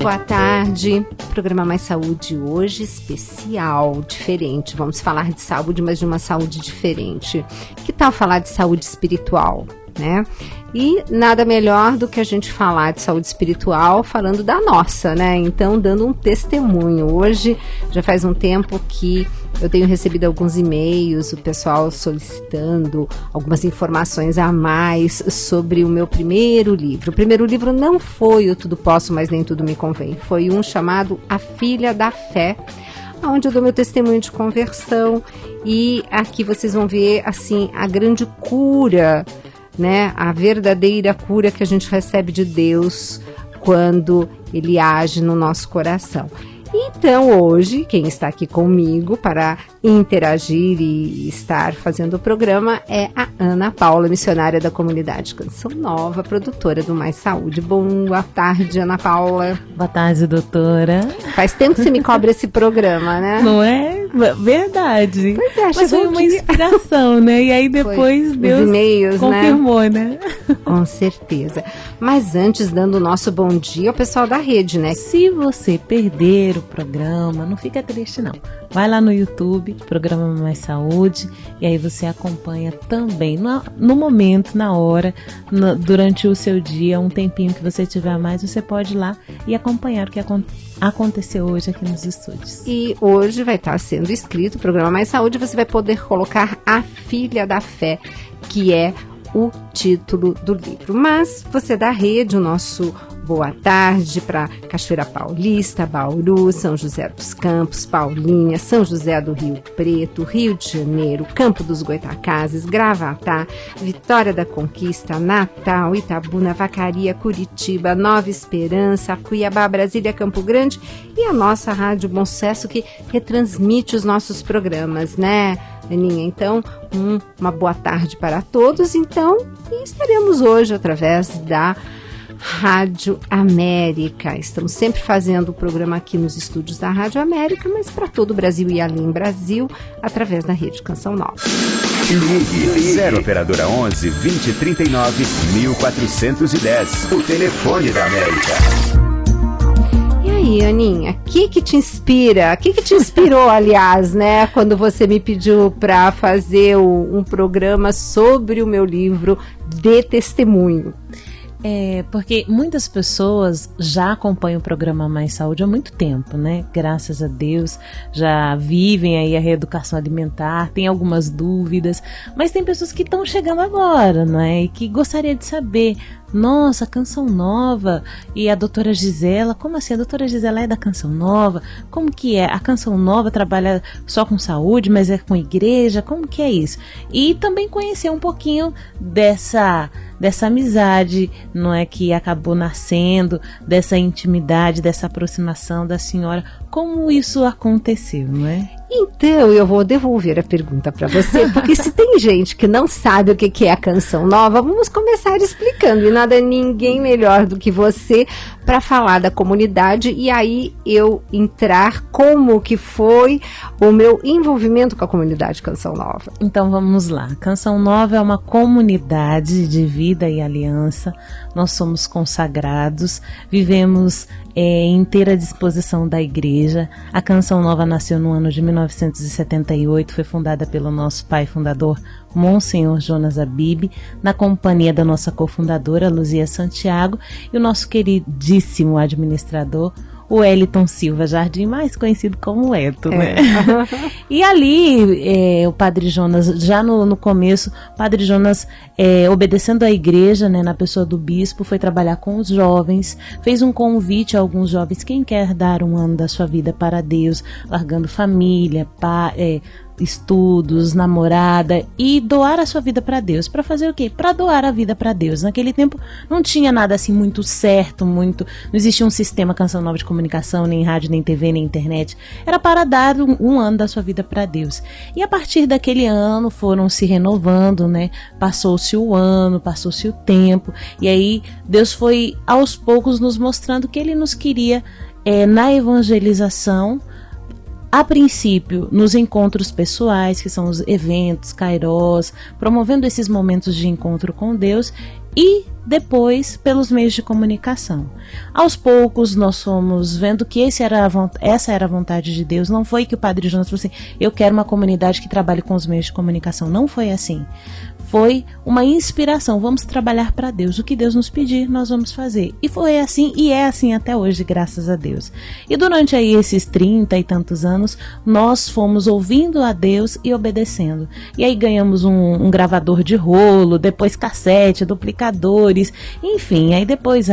boa tarde. Programa Mais Saúde hoje especial, diferente. Vamos falar de saúde, mas de uma saúde diferente. Que tal falar de saúde espiritual, né? E nada melhor do que a gente falar de saúde espiritual falando da nossa, né? Então, dando um testemunho. Hoje, já faz um tempo que eu tenho recebido alguns e-mails, o pessoal solicitando algumas informações a mais sobre o meu primeiro livro. O primeiro livro não foi o Tudo Posso, mas nem tudo me convém. Foi um chamado A Filha da Fé, onde eu dou meu testemunho de conversão. E aqui vocês vão ver, assim, a grande cura, né, a verdadeira cura que a gente recebe de Deus quando Ele age no nosso coração. Então hoje, quem está aqui comigo para interagir e estar fazendo o programa é a Ana Paula, missionária da comunidade Canção Nova, produtora do Mais Saúde. Boa tarde, Ana Paula. Boa tarde, doutora. Faz tempo que você me cobra esse programa, né? Não é? Verdade. Pois é, mas foi uma inspiração, né? E aí depois Deus confirmou, né? Com certeza. Mas antes, dando o nosso bom dia ao pessoal da rede, né? Se você perder o programa, não fica triste não. Vai lá no YouTube, Programa Mais Saúde, e aí você acompanha também no momento, na hora, durante o seu dia, um tempinho que você tiver a mais, você pode ir lá e acompanhar o que aconteceu hoje aqui nos estúdios. E hoje vai estar sendo escrito o Programa Mais Saúde, você vai poder colocar A Filha da Fé, que é o título do livro. Mas você da rede, o nosso boa tarde para Cachoeira Paulista, Bauru, São José dos Campos, Paulinha, São José do Rio Preto, Rio de Janeiro, Campo dos Goitacazes, Gravatá, Vitória da Conquista, Natal, Itabuna, Vacaria, Curitiba, Nova Esperança, Cuiabá, Brasília, Campo Grande e a nossa Rádio Bom Sucesso que retransmite os nossos programas, né, Aninha? Então, uma boa tarde para todos. Então, e estaremos hoje através da Rádio América. Estamos sempre fazendo o programa aqui nos estúdios da Rádio América, mas para todo o Brasil e além Brasil, através da Rede Canção Nova. Ligue 0 Operadora 11 2039 1410, o telefone da América. E aí, Aninha, o que te inspira? O que te inspirou, aliás, né, quando você me pediu para fazer um programa sobre o meu livro de testemunho? Porque muitas pessoas já acompanham o programa Mais Saúde há muito tempo, né? Graças a Deus, já vivem aí a reeducação alimentar, tem algumas dúvidas, mas tem pessoas que estão chegando agora, né? E que gostaria de saber, nossa, Canção Nova e a doutora Gisela, como assim? A doutora Gisela é da Canção Nova? Como que é? A Canção Nova trabalha só com saúde, mas é com igreja? Como que é isso? E também conhecer um pouquinho dessa amizade, não é, que acabou nascendo, dessa intimidade, dessa aproximação da senhora, como isso aconteceu, não é? Então, eu vou devolver a pergunta para você, porque se tem gente que não sabe o que é a Canção Nova, vamos começar explicando, e nada ninguém melhor do que você para falar da comunidade e aí eu entrar como que foi o meu envolvimento com a comunidade Canção Nova. Então vamos lá. Canção Nova é uma comunidade de vida e aliança. Nós somos consagrados, vivemos em inteira disposição da igreja. A Canção Nova nasceu no ano de 1978, foi fundada pelo nosso pai fundador, Monsenhor Jonas Abib, na companhia da nossa cofundadora, Luzia Santiago, e o nosso queridíssimo administrador, o Wellington Silva Jardim, mais conhecido como Eto, né? E ali, o Padre Jonas, já no começo, Padre Jonas, obedecendo à igreja, né, na pessoa do bispo, foi trabalhar com os jovens, fez um convite a alguns jovens, quem quer dar um ano da sua vida para Deus, largando família, estudos, namorada, e doar a sua vida para Deus. Para fazer o quê? Para doar a vida para Deus. Naquele tempo não tinha nada assim muito certo, não existia um sistema Canção Nova de comunicação, nem rádio, nem TV, nem internet. Era para dar um ano da sua vida para Deus. E a partir daquele ano foram se renovando, né? Passou-se o ano, passou-se o tempo, e aí Deus foi aos poucos nos mostrando que Ele nos queria na evangelização, a princípio nos encontros pessoais, que são os eventos, kairós, promovendo esses momentos de encontro com Deus, e depois pelos meios de comunicação. Aos poucos nós fomos vendo que essa era a vontade de Deus. Não foi que o Padre Jonas falou assim, eu quero uma comunidade que trabalhe com os meios de comunicação. Não foi assim. Foi uma inspiração, vamos trabalhar para Deus, o que Deus nos pedir nós vamos fazer. E foi assim, e é assim até hoje, graças a Deus. E durante aí esses 30 e tantos anos, nós fomos ouvindo a Deus e obedecendo. E aí ganhamos um gravador de rolo, depois cassete, duplicadores, enfim, aí depois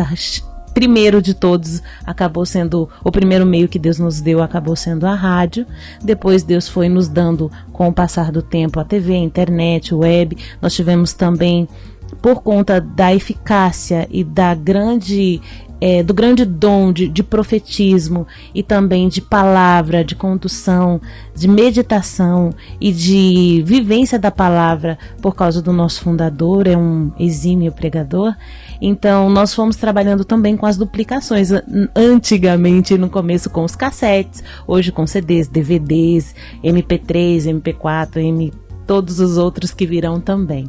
primeiro de todos acabou sendo, o primeiro meio que Deus nos deu acabou sendo a rádio. Depois Deus foi nos dando, com o passar do tempo, a TV, a internet, o web. Nós tivemos também, por conta da eficácia e do grande dom de profetismo e também de palavra, de condução, de meditação e de vivência da palavra, por causa do nosso fundador, é um exímio pregador. Então nós fomos trabalhando também com as duplicações, antigamente no começo com os cassetes, hoje com CDs, DVDs, MP3, MP4, todos os outros que virão também.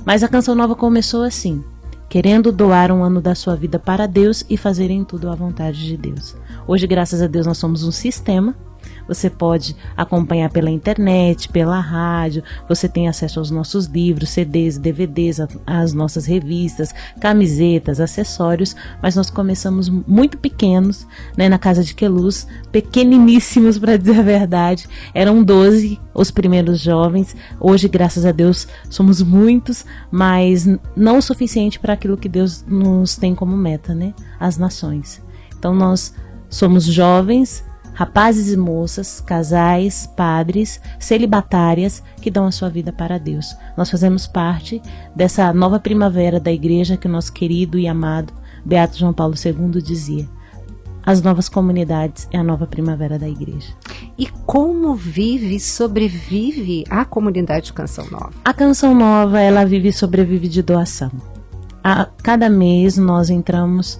Mas a Canção Nova começou assim, querendo doar um ano da sua vida para Deus e fazerem tudo à vontade de Deus. Hoje, graças a Deus, nós somos um sistema. Você pode acompanhar pela internet, pela rádio, você tem acesso aos nossos livros, CDs, DVDs, às nossas revistas, camisetas, acessórios, mas nós começamos muito pequenos, né, na casa de Queluz, pequeniníssimos, para dizer a verdade. Eram 12 os primeiros jovens. Hoje, graças a Deus, somos muitos, mas não o suficiente para aquilo que Deus nos tem como meta, né? As nações. Então nós somos jovens, rapazes e moças, casais, padres, celibatárias que dão a sua vida para Deus. Nós fazemos parte dessa nova primavera da igreja que o nosso querido e amado Beato João Paulo II dizia. As novas comunidades é a nova primavera da igreja. E como vive e sobrevive a comunidade Canção Nova? A Canção Nova, ela vive e sobrevive de doação. A cada mês nós entramos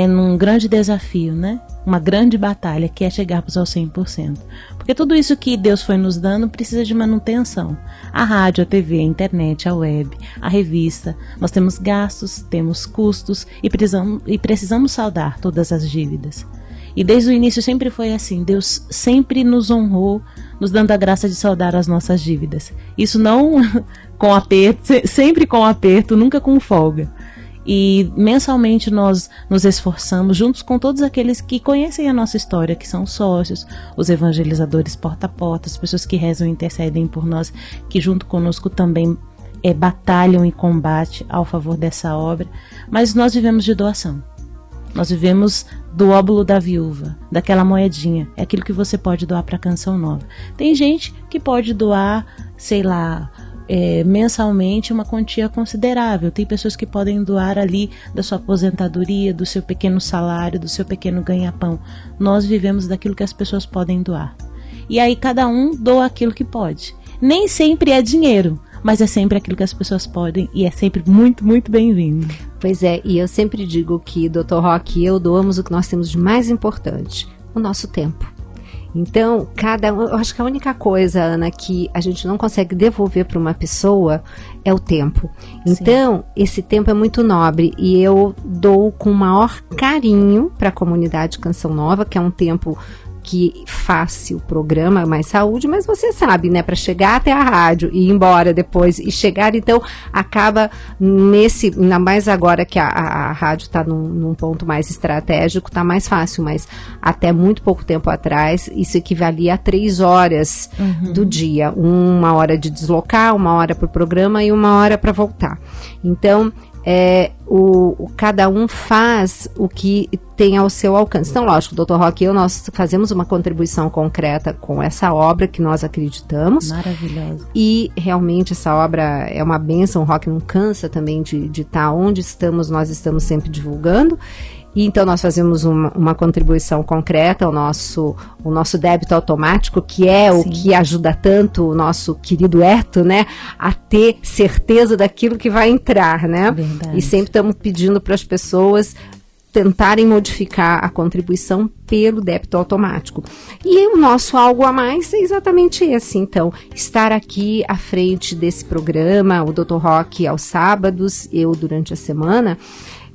num grande desafio, né? Uma grande batalha, que é chegarmos ao 100%. Porque tudo isso que Deus foi nos dando precisa de manutenção. A rádio, a TV, a internet, a web, a revista. Nós temos gastos, temos custos e precisamos saldar todas as dívidas. E desde o início sempre foi assim. Deus sempre nos honrou, nos dando a graça de saldar as nossas dívidas. Isso não com aperto, sempre com aperto, nunca com folga. E mensalmente nós nos esforçamos, juntos com todos aqueles que conhecem a nossa história, que são sócios, os evangelizadores porta a porta, as pessoas que rezam e intercedem por nós, que junto conosco também batalham e combatem ao favor dessa obra. Mas nós vivemos de doação. Nós vivemos do óbolo da viúva, daquela moedinha. É aquilo que você pode doar para a Canção Nova. Tem gente que pode doar, sei lá, mensalmente uma quantia considerável. Tem pessoas que podem doar ali da sua aposentadoria, do seu pequeno salário, do seu pequeno ganha-pão. Nós vivemos daquilo que as pessoas podem doar. E aí cada um doa aquilo que pode. Nem sempre é dinheiro, mas é sempre aquilo que as pessoas podem e é sempre muito, muito bem-vindo. Pois é, e eu sempre digo que Dr. Roque e eu doamos o que nós temos de mais importante, o nosso tempo. Então, eu acho que a única coisa, Ana, que a gente não consegue devolver para uma pessoa é o tempo. Então, esse tempo é muito nobre e eu dou com o maior carinho para a comunidade Canção Nova, que é um tempo que faça o programa Mais Saúde, mas você sabe, né, para chegar até a rádio e ir embora depois e chegar, então acaba ainda mais agora que a rádio está num ponto mais estratégico, está mais fácil, mas até muito pouco tempo atrás isso equivalia a 3 horas do dia, 1 hora de deslocar, 1 hora para o programa e 1 hora para voltar. Então cada um faz o que tem ao seu alcance. Então, lógico, o Dr. Roque e eu, nós fazemos uma contribuição concreta com essa obra que nós acreditamos. Maravilhosa. E realmente essa obra é uma bênção. O Roque não cansa também de estar onde estamos, nós estamos sempre divulgando. E então nós fazemos uma contribuição concreta, o nosso débito automático, que é o que ajuda tanto o nosso querido Eto, né, a ter certeza daquilo que vai entrar, né? Verdade. E sempre estamos pedindo para as pessoas tentarem modificar a contribuição pelo débito automático. E o nosso algo a mais é exatamente esse, então, estar aqui à frente desse programa, o Dr. Roque aos sábados, eu durante a semana,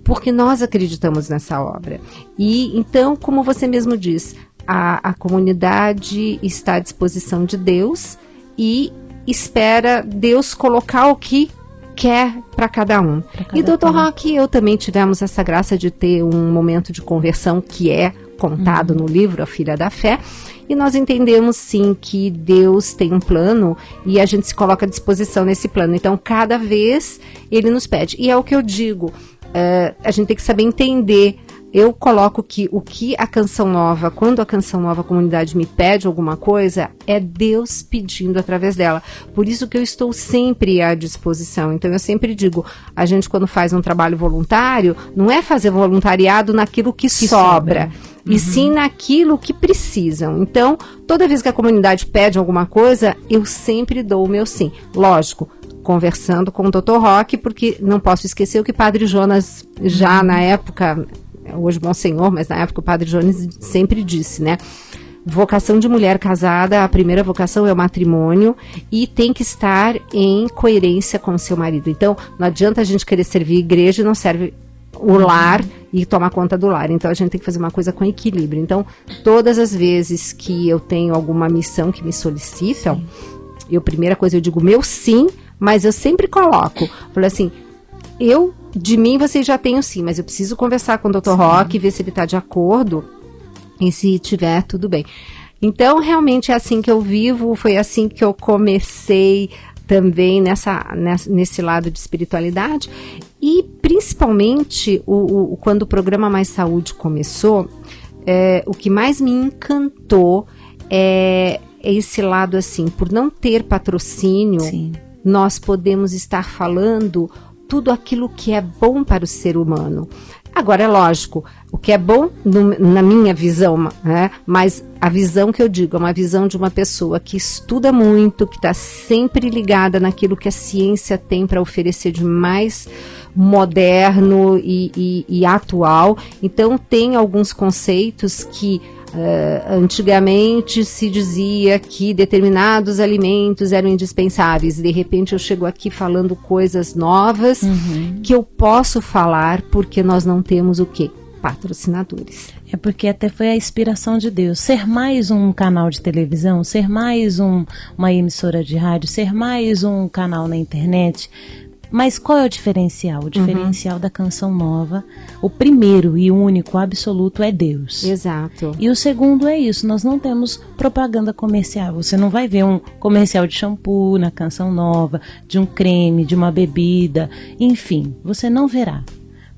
porque nós acreditamos nessa obra. E então, como você mesmo diz, a comunidade está à disposição de Deus e espera Deus colocar o que quer para cada um. E Dr. Roque e eu também tivemos essa graça de ter um momento de conversão que é contado no livro A Filha da Fé, e nós entendemos sim que Deus tem um plano e a gente se coloca à disposição nesse plano. Então, cada vez Ele nos pede. E é o que eu digo, a gente tem que saber entender. Eu coloco que o que a Canção Nova, quando a Canção Nova Comunidade me pede alguma coisa, é Deus pedindo através dela. Por isso que eu estou sempre à disposição. Então eu sempre digo, a gente quando faz um trabalho voluntário, não é fazer voluntariado naquilo que sobra. E sim naquilo que precisam. Então, toda vez que a comunidade pede alguma coisa, eu sempre dou o meu sim. Lógico, conversando com o Dr. Roque, porque não posso esquecer o que Padre Jonas já na época... hoje Monsenhor, mas na época o Padre Jones sempre disse, né? Vocação de mulher casada, a primeira vocação é o matrimônio e tem que estar em coerência com o seu marido. Então, não adianta a gente querer servir a igreja e não serve o lar e tomar conta do lar. Então, a gente tem que fazer uma coisa com equilíbrio. Então, todas as vezes que eu tenho alguma missão que me solicitam, primeira coisa eu digo meu sim, mas eu sempre coloco, falo assim, de mim vocês já têm o sim, mas eu preciso conversar com o Dr. Roque, ver se ele está de acordo e se tiver, tudo bem. Então, realmente é assim que eu vivo, foi assim que eu comecei também nesse lado de espiritualidade e principalmente quando o programa Mais Saúde começou, o que mais me encantou é esse lado assim, por não ter patrocínio, nós podemos estar falando tudo aquilo que é bom para o ser humano. Agora, é lógico, o que é bom na minha visão, né? Mas a visão que eu digo é uma visão de uma pessoa que estuda muito, que está sempre ligada naquilo que a ciência tem para oferecer de mais moderno e atual. Então, tem alguns conceitos que antigamente se dizia que determinados alimentos eram indispensáveis. De repente eu chego aqui falando coisas novas que eu posso falar porque nós não temos o quê? Patrocinadores. É porque até foi a inspiração de Deus. Ser mais um canal de televisão, ser mais uma emissora de rádio, ser mais um canal na internet. Mas qual é o diferencial? O diferencial da Canção Nova, o primeiro e único absoluto é Deus. Exato. E o segundo é isso, nós não temos propaganda comercial. Você não vai ver um comercial de shampoo na Canção Nova, de um creme, de uma bebida, enfim, você não verá.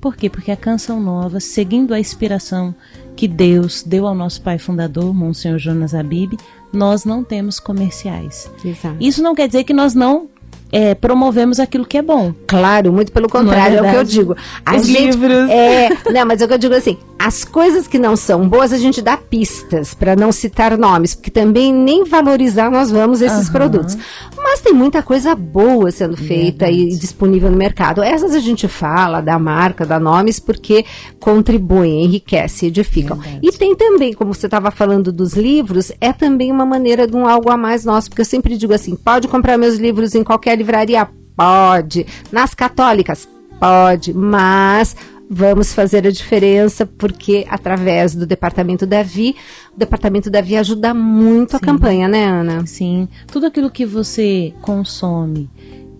Por quê? Porque a Canção Nova, seguindo a inspiração que Deus deu ao nosso pai fundador, Monsenhor Jonas Abib, nós não temos comerciais. Exato. Isso não quer dizer que nós não promovemos aquilo que é bom. Claro, muito pelo contrário, é o que eu digo. Os livros. Não, mas é o que eu digo assim, as coisas que não são boas a gente dá pistas, para não citar nomes, porque também nem valorizar nós vamos esses produtos. Mas tem muita coisa boa sendo feita e disponível no mercado. Essas a gente fala, dá marca, dá nomes, porque contribuem, enriquecem, edificam. E tem também, como você estava falando dos livros, é também uma maneira de um algo a mais nosso, porque eu sempre digo assim, pode comprar meus livros em qualquer livraria? Pode. Nas católicas? Pode. Mas vamos fazer a diferença, porque através do Departamento Davi, o Departamento Davi ajuda muito a campanha, né, Ana? Sim. Tudo aquilo que você consome,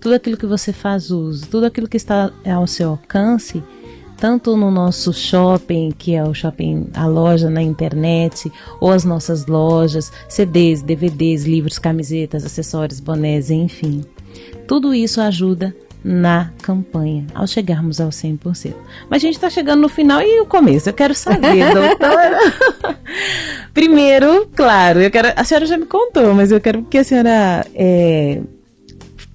tudo aquilo que você faz uso, tudo aquilo que está ao seu alcance, tanto no nosso shopping, que é o shopping, a loja na internet, ou as nossas lojas, CDs, DVDs, livros, camisetas, acessórios, bonés, enfim. Tudo isso ajuda na campanha, ao chegarmos ao 100%. Mas a gente está chegando no final e o começo. Eu quero saber, doutora. Primeiro, claro, a senhora já me contou, mas eu quero que a senhora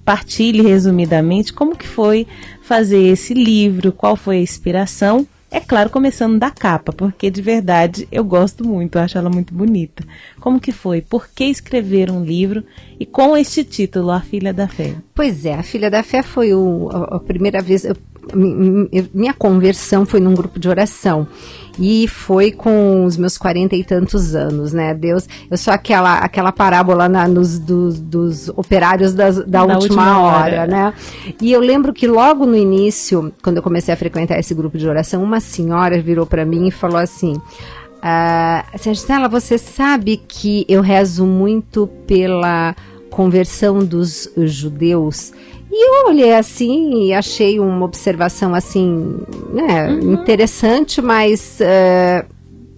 partilhe resumidamente como que foi fazer esse livro, qual foi a inspiração. É claro, começando da capa, porque de verdade eu gosto muito, eu acho ela muito bonita. Como que foi? Por que escrever um livro e com este título, A Filha da Fé? Pois é, A Filha da Fé foi a primeira vez... minha conversão foi num grupo de oração. E foi com os meus 40 e tantos anos, né? Deus, eu sou aquela parábola dos operários da última hora, né? E eu lembro que logo no início, quando eu comecei a frequentar esse grupo de oração, uma senhora virou para mim e falou assim: Gisela, você sabe que eu rezo muito pela conversão dos judeus? E eu olhei assim e achei uma observação assim, né, interessante, mas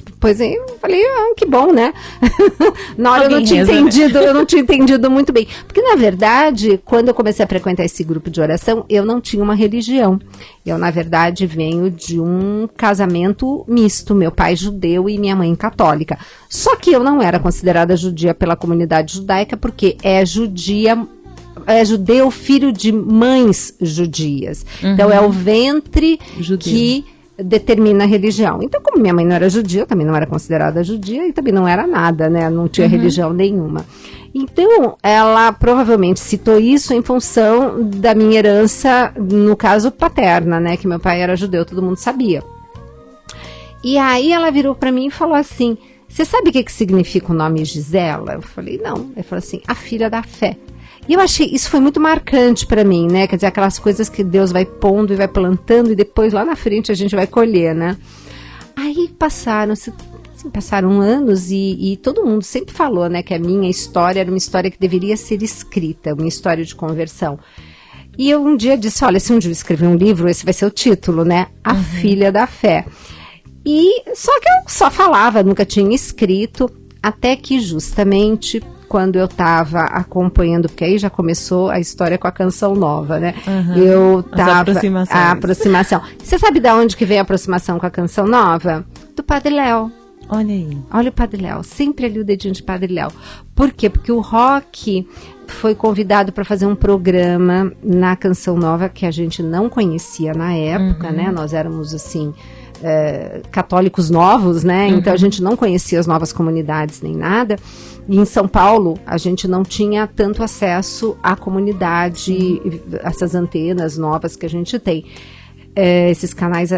depois eu falei, que bom, né? Na hora eu não tinha entendido muito bem. Porque, na verdade, quando eu comecei a frequentar esse grupo de oração, eu não tinha uma religião. Eu, na verdade, venho de um casamento misto, meu pai judeu e minha mãe católica. Só que eu não era considerada judia pela comunidade judaica, porque é judeu, filho de mães judias. Então, é o ventre judeu que determina a religião. Então, como minha mãe não era judia, eu também não era considerada judia e também não era nada, né? Não tinha religião nenhuma. Então, ela provavelmente citou isso em função da minha herança, no caso, paterna, né? Que meu pai era judeu, todo mundo sabia. E aí, ela virou para mim e falou assim: você sabe o que significa o nome Gisela? Eu falei, não. Ela falou assim: a filha da fé. E eu achei, isso foi muito marcante para mim, né? Quer dizer, aquelas coisas que Deus vai pondo e vai plantando e depois lá na frente a gente vai colher, né? Aí passaram anos e todo mundo sempre falou, né, que a minha história era uma história que deveria ser escrita, uma história de conversão. E eu um dia disse, olha, se um dia eu escrever um livro, esse vai ser o título, né? A Filha da Fé. E só que eu só falava, nunca tinha escrito, até que justamente quando eu estava acompanhando, porque aí já começou a história com a Canção Nova, né? Eu tava a aproximação. Você sabe de onde que veio a aproximação com a Canção Nova? Do Padre Léo. Olha aí. Olha o Padre Léo, sempre ali o dedinho de Padre Léo. Por quê? Porque o Rock foi convidado para fazer um programa na Canção Nova que a gente não conhecia na época, né? Nós éramos assim, católicos novos, né? Então a gente não conhecia as novas comunidades nem nada. E em São Paulo, a gente não tinha tanto acesso à comunidade, essas antenas novas que a gente tem, esses canais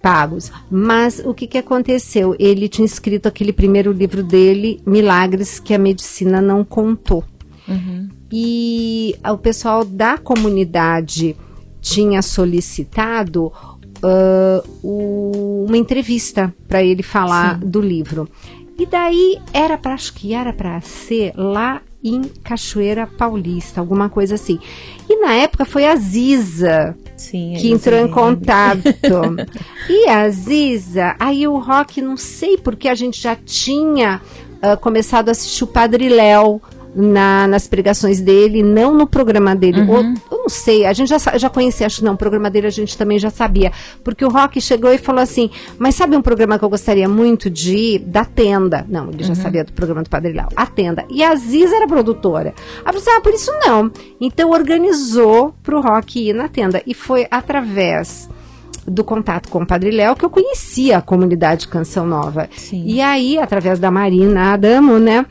pagos. Mas o que aconteceu? Ele tinha escrito aquele primeiro livro dele, Milagres que a Medicina Não Contou. E o pessoal da comunidade tinha solicitado uma entrevista para ele falar do livro. E daí acho que era para ser lá em Cachoeira Paulista, alguma coisa assim. E na época foi a Ziza que entrou em contato. E a Ziza, aí o Rock, não sei porque a gente já tinha começado a assistir o Padre Léo nas pregações dele, não no programa dele. Ou, eu não sei, a gente já conhecia, acho que não, o programa dele a gente também já sabia. Porque o Rock chegou e falou assim, mas sabe um programa que eu gostaria muito de ir? Da Tenda. Não, ele já sabia do programa do Padre Léo. A Tenda. E a Ziza era produtora. Ela falou assim, por isso não. Então organizou pro Rock ir na Tenda. E foi através do contato com o Padre Léo que eu conhecia a comunidade Canção Nova. E aí, através da Marina Adamo, né,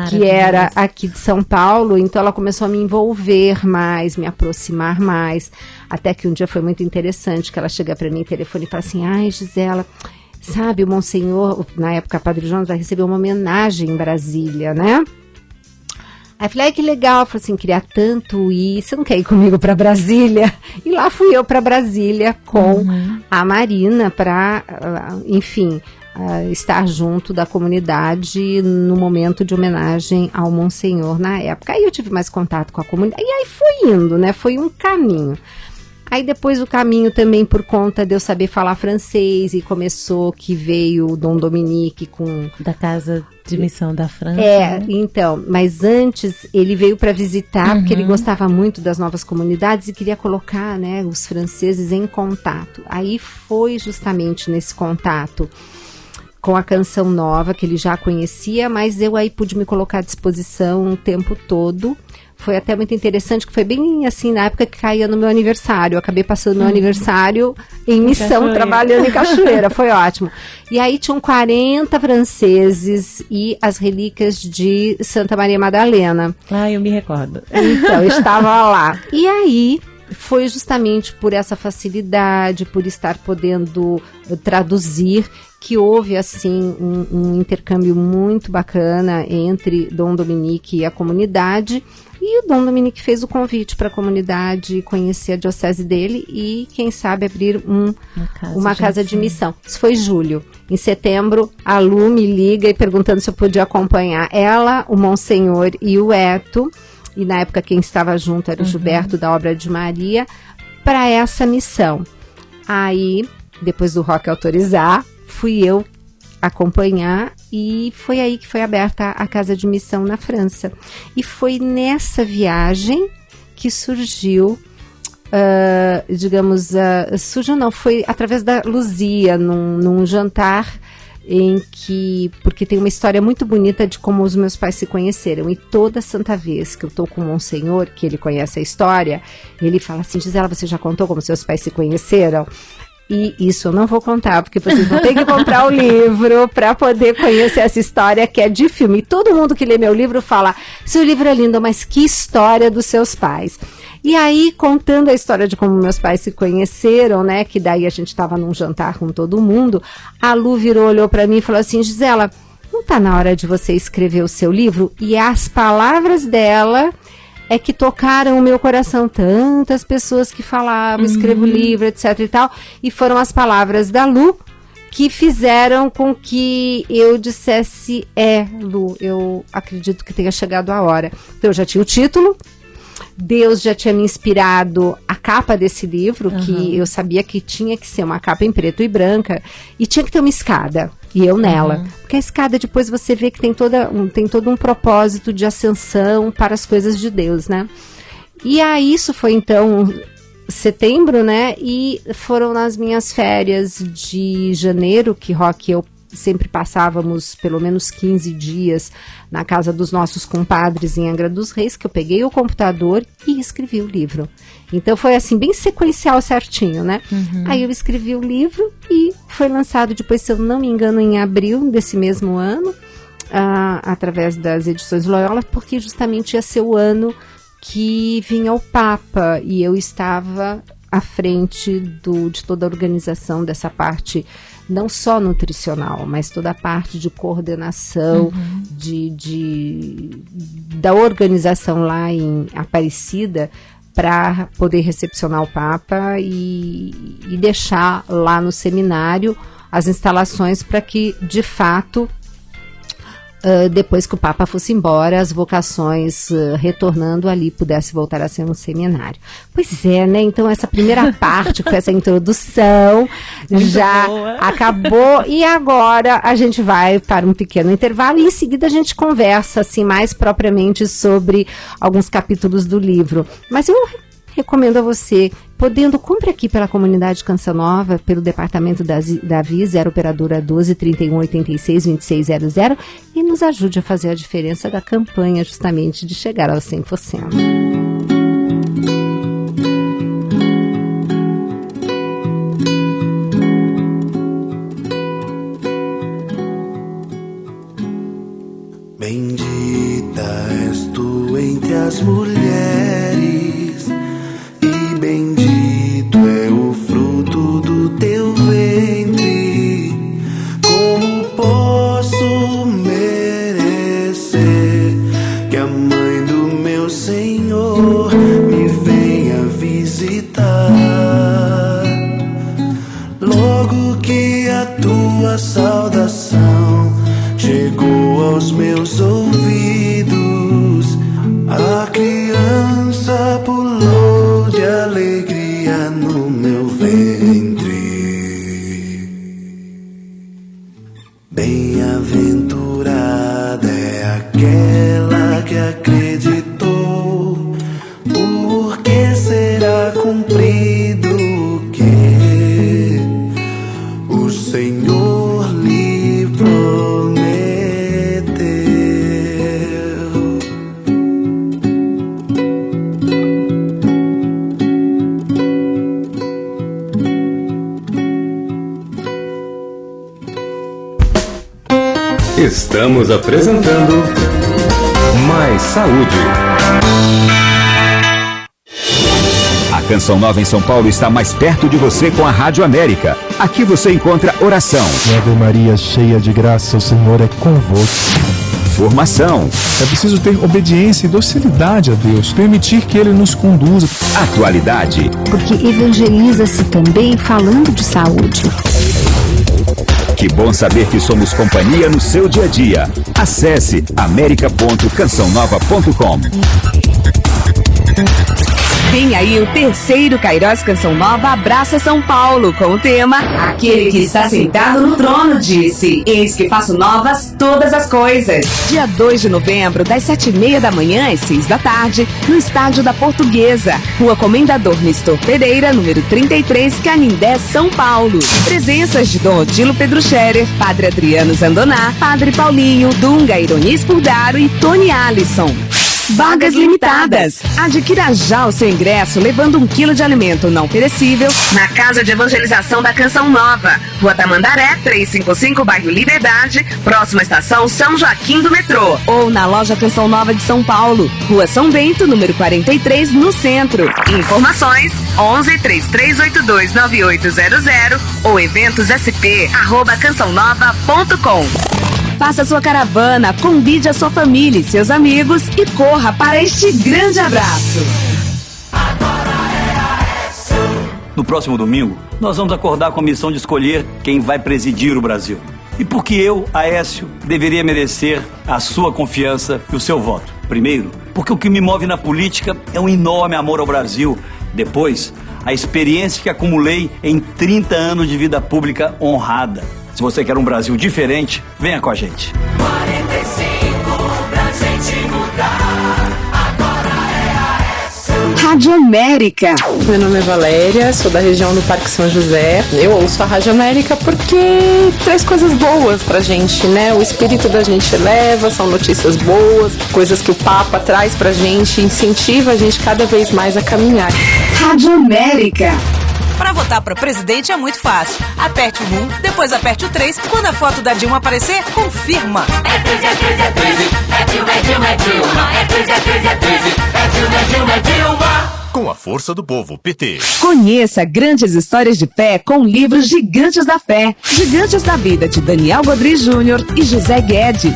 que era aqui de São Paulo, então ela começou a me envolver mais, me aproximar mais, até que um dia foi muito interessante, que ela chega para mim no telefone e fala assim, ai, Gisela, sabe, o Monsenhor, na época Padre Jonas, vai receber uma homenagem em Brasília, né? Aí eu falei, ai, que legal. Eu falei assim, queria tanto ir, você não quer ir comigo para Brasília? E lá fui eu para Brasília com a Marina para, enfim, estar junto da comunidade no momento de homenagem ao Monsenhor na época. Aí eu tive mais contato com a comunidade, e aí foi indo, né? Foi um caminho. Aí depois o caminho também por conta de eu saber falar francês, e começou que veio o Dom Dominique com... Da Casa de Missão da França. Né? Então, mas antes ele veio para visitar, porque ele gostava muito das novas comunidades e queria colocar, né, os franceses em contato. Aí foi justamente nesse contato com a Canção Nova, que ele já conhecia, mas eu aí pude me colocar à disposição o tempo todo. Foi até muito interessante, que foi bem assim, na época que caía no meu aniversário. Eu acabei passando meu aniversário em missão, trabalhando em Cachoeira. Foi ótimo. E aí tinham 40 franceses e as relíquias de Santa Maria Madalena. Ah, eu me recordo. Então, eu estava lá. E aí foi justamente por essa facilidade, por estar podendo traduzir, que houve assim um intercâmbio muito bacana entre Dom Dominique e a comunidade. E o Dom Dominique fez o convite para a comunidade conhecer a diocese dele e, quem sabe, abrir uma casa de missão. Isso foi em julho. Em setembro, a Lu me liga e perguntando se eu podia acompanhar ela, o Monsenhor e o Eto, e na época quem estava junto era o Gilberto, da Obra de Maria, para essa missão. Aí, depois do Roque autorizar, fui eu acompanhar, e foi aí que foi aberta a casa de missão na França. E foi nessa viagem que surgiu, foi através da Luzia, num jantar em que, porque tem uma história muito bonita de como os meus pais se conheceram, e toda santa vez que eu tô com o Monsenhor, que ele conhece a história, ele fala assim: Gisela, você já contou como seus pais se conheceram? E isso eu não vou contar, porque vocês vão ter que comprar o livro para poder conhecer essa história, que é de filme. E todo mundo que lê meu livro fala: seu livro é lindo, mas que história dos seus pais. E aí, contando a história de como meus pais se conheceram, né, que daí a gente estava num jantar com todo mundo, a Lu olhou para mim e falou assim: Gisela, não tá na hora de você escrever o seu livro? E as palavras dela é que tocaram o meu coração. Tantas pessoas que falavam, escrevo livro, etc e tal, e foram as palavras da Lu que fizeram com que eu dissesse: Lu, eu acredito que tenha chegado a hora. Então eu já tinha o título, Deus já tinha me inspirado a capa desse livro, que eu sabia que tinha que ser uma capa em preto e branca, e tinha que ter uma escada, e eu nela. Porque a escada, depois você vê que tem todo um propósito de ascensão para as coisas de Deus, né? E aí isso foi então setembro, né? E foram nas minhas férias de janeiro, que Roque e eu sempre passávamos pelo menos 15 dias na casa dos nossos compadres em Angra dos Reis, que eu peguei o computador e escrevi o livro. Então foi assim, bem sequencial, certinho, né? Aí eu escrevi o livro e foi lançado depois, se eu não me engano, em abril desse mesmo ano, através das edições Loyola, porque justamente ia ser o ano que vinha o Papa, e eu estava à frente de toda a organização dessa parte, não só nutricional, mas toda a parte de coordenação, da organização lá em Aparecida, para poder recepcionar o Papa e deixar lá no seminário as instalações para que, de fato, depois que o Papa fosse embora, as vocações retornando ali pudesse voltar a ser um seminário. Pois é, né? Então essa primeira parte, que foi essa introdução, já acabou, e agora a gente vai para um pequeno intervalo e em seguida a gente conversa assim mais propriamente sobre alguns capítulos do livro. Mas eu recomendo a você, podendo, compre aqui pela comunidade Canção Nova, pelo departamento da Vi, 0 operadora 12 31 86 2600, e nos ajude a fazer a diferença da campanha justamente de chegar aos 100%. Bendita és tu entre as mulheres, e bendito é o fruto do teu ventre. Como posso merecer que a mãe do meu Senhor me venha visitar? Logo que a tua saudação chegou aos meus ouvidos, a criança pulou de alegria no meu ventre. Bem-aventurada é aquela que acreditou, porque será cumprido o que o Senhor lhe prometeu. Estamos apresentando Mais Saúde. A Canção Nova em São Paulo está mais perto de você com a Rádio América. Aqui você encontra oração, Ave Maria, cheia de graça, o Senhor é convosco. Formação. É preciso ter obediência e docilidade a Deus, permitir que Ele nos conduza. Atualidade. Porque evangeliza-se também falando de saúde. Que bom saber que somos companhia no seu dia a dia. Acesse america.cançãonova.com. Vem aí o terceiro Cairós Canção Nova Abraça São Paulo, com o tema Aquele que está sentado no trono disse: Eis que faço novas todas as coisas. Dia 2 de novembro, das 7h30 da manhã às 6 da tarde, no Estádio da Portuguesa, Rua Comendador Nestor Pereira, número 33, Canindé, São Paulo. Presenças de Dom Odilo Pedro Scherer, Padre Adriano Zandoná, Padre Paulinho, Dunga Ironis Purdaro e Tony Alisson. Vagas limitadas. Adquira já o seu ingresso levando 1 quilo de alimento não perecível na Casa de Evangelização da Canção Nova, Rua Tamandaré, 355, bairro Liberdade, próxima estação São Joaquim do metrô. Ou na Loja Canção Nova de São Paulo, Rua São Bento, número 43, no centro. Informações 11-3382-9800 ou eventossp@cançãonova.com. Faça sua caravana, convide a sua família e seus amigos e corra para este grande abraço. No próximo domingo, nós vamos acordar com a missão de escolher quem vai presidir o Brasil. E por que eu, Aécio, deveria merecer a sua confiança e o seu voto? Primeiro, porque o que me move na política é um enorme amor ao Brasil. Depois, a experiência que acumulei em 30 anos de vida pública honrada. Se você quer um Brasil diferente, venha com a gente. 45 pra gente mudar, agora é Aécio. Rádio América. Meu nome é Valéria, sou da região do Parque São José. Eu ouço a Rádio América porque traz coisas boas pra gente, né? O espírito da gente eleva, são notícias boas, coisas que o Papa traz pra gente, incentiva a gente cada vez mais a caminhar. Rádio América. Para votar para presidente é muito fácil. Aperte o 1, depois aperte o 3. Quando a foto da Dilma aparecer, confirma. É 13, é 13, é 13. É Dilma, é Dilma, é Dilma. É 13, é 13, é 13. É Dilma, é Dilma, é Dilma. Com a força do povo, PT. Conheça grandes histórias de fé com livros Gigantes da Fé. Gigantes da Vida, de Daniel Godry Jr. e José Guedes.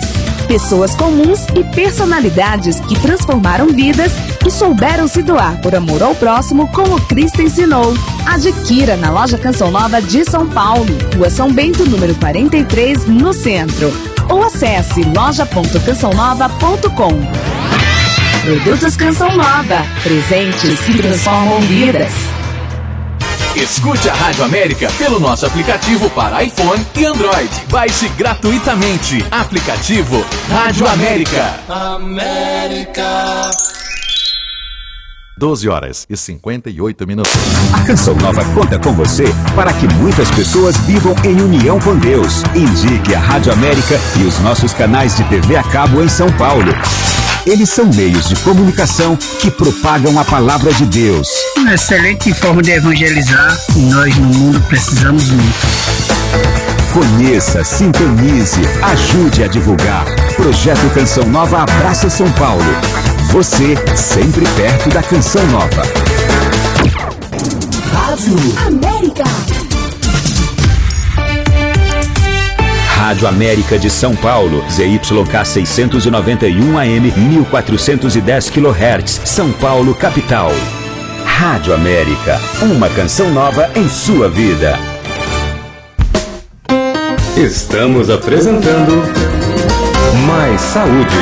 Pessoas comuns e personalidades que transformaram vidas e souberam se doar por amor ao próximo como Cristo ensinou. Adquira na Loja Canção Nova de São Paulo, Rua São Bento, número 43, no centro. Ou acesse loja.cançãonova.com. Produtos Canção Nova, presentes que transformam vidas. Escute a Rádio América pelo nosso aplicativo para iPhone e Android. Baixe gratuitamente. Aplicativo Rádio América. América. 12h58. A Canção Nova conta com você para que muitas pessoas vivam em união com Deus. Indique a Rádio América e os nossos canais de TV a cabo em São Paulo. Eles são meios de comunicação que propagam a palavra de Deus. Uma excelente forma de evangelizar e nós no mundo precisamos muito. Conheça, sintonize, ajude a divulgar. Projeto Canção Nova Abraça São Paulo. Você sempre perto da Canção Nova. Rádio América. Rádio América de São Paulo, ZYK 691 AM, 1410 kHz, São Paulo, capital. Rádio América, uma canção nova em sua vida. Estamos apresentando Mais Saúde.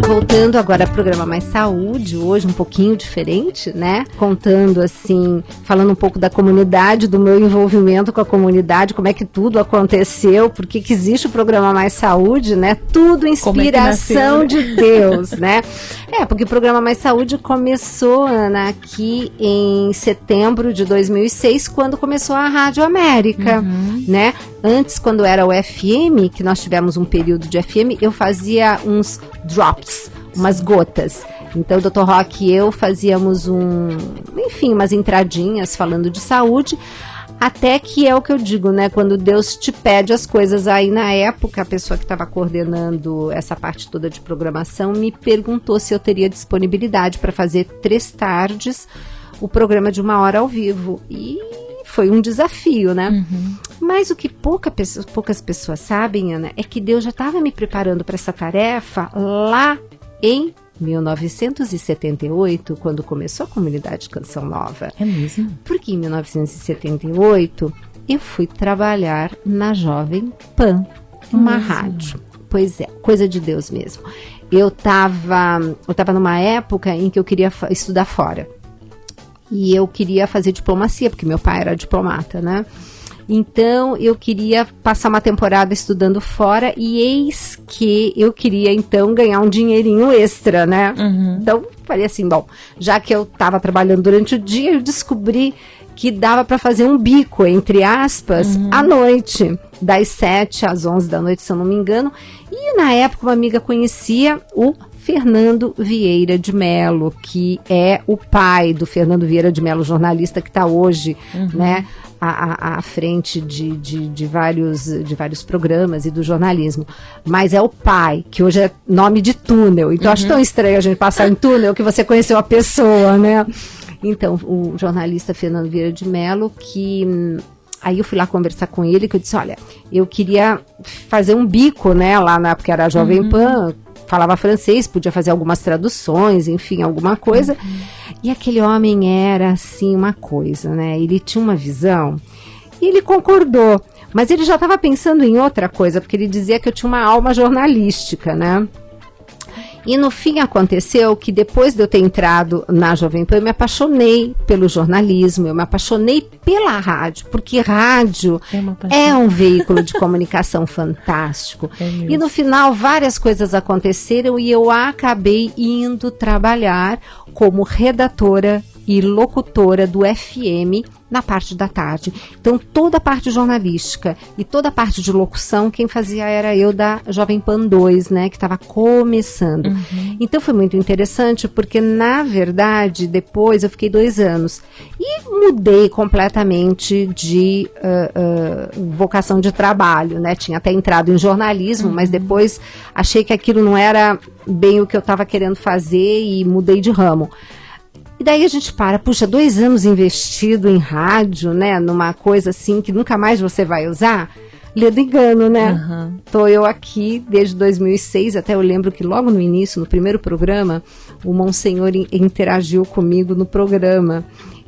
Voltando agora ao programa Mais Saúde, hoje um pouquinho diferente, né? Contando assim, falando um pouco da comunidade, do meu envolvimento com a comunidade, como é que tudo aconteceu, por que existe o programa Mais Saúde, né? Tudo inspiração de Deus, né? Porque o programa Mais Saúde começou, Ana, aqui em setembro de 2006, quando começou a Rádio América, né? Antes, quando era o FM, que nós tivemos um período de FM, eu fazia uns drops, umas gotas. Então o Dr. Rock e eu fazíamos umas entradinhas falando de saúde. Até que é o que eu digo, né? Quando Deus te pede as coisas, aí na época a pessoa que estava coordenando essa parte toda de programação me perguntou se eu teria disponibilidade para fazer 3 tardes o programa de 1 hora ao vivo. E foi um desafio, né? Mas o que poucas pessoas sabem, Ana, é que Deus já estava me preparando para essa tarefa lá em 1978, quando começou a comunidade Canção Nova. É mesmo? Porque em 1978 eu fui trabalhar na Jovem Pan, uma rádio. Pois é, coisa de Deus mesmo. Eu tava numa época em que eu queria estudar fora. E eu queria fazer diplomacia, porque meu pai era diplomata, né? Então, eu queria passar uma temporada estudando fora e eis que eu queria, então, ganhar um dinheirinho extra, né? Então, falei assim, bom, já que eu estava trabalhando durante o dia, eu descobri que dava para fazer um bico, entre aspas, à noite, das 7 às 11 da noite, se eu não me engano. E, na época, uma amiga conhecia o Fernando Vieira de Mello, que é o pai do Fernando Vieira de Mello, jornalista que está hoje, né, à frente de vários programas e do jornalismo. Mas é o pai, que hoje é nome de túnel. Então, acho tão estranho a gente passar em túnel que você conheceu a pessoa, né? Então, o jornalista Fernando Vieira de Mello, que... Aí eu fui lá conversar com ele, que eu disse, olha, eu queria fazer um bico, né, lá na época era a Jovem Pan, falava francês, podia fazer algumas traduções, enfim, alguma coisa. E aquele homem era, assim, uma coisa, né, ele tinha uma visão e ele concordou. Mas ele já estava pensando em outra coisa, porque ele dizia que eu tinha uma alma jornalística, né. E no fim aconteceu que depois de eu ter entrado na Jovem Pan, eu me apaixonei pelo jornalismo, eu me apaixonei pela rádio, porque rádio é um veículo de comunicação fantástico. E no final várias coisas aconteceram e eu acabei indo trabalhar como redatora e locutora do FM na parte da tarde. Então, toda a parte jornalística e toda a parte de locução, quem fazia era eu da Jovem Pan 2, né, que estava começando. Então, foi muito interessante, porque, na verdade, depois eu fiquei 2 anos e mudei completamente de vocação de trabalho, né, tinha até entrado em jornalismo, mas depois achei que aquilo não era bem o que eu estava querendo fazer e mudei de ramo. E daí a gente puxa, 2 anos investido em rádio, né, numa coisa assim que nunca mais você vai usar, lendo engano, né? Tô eu aqui desde 2006, até eu lembro que logo no início, no primeiro programa, o Monsenhor interagiu comigo no programa.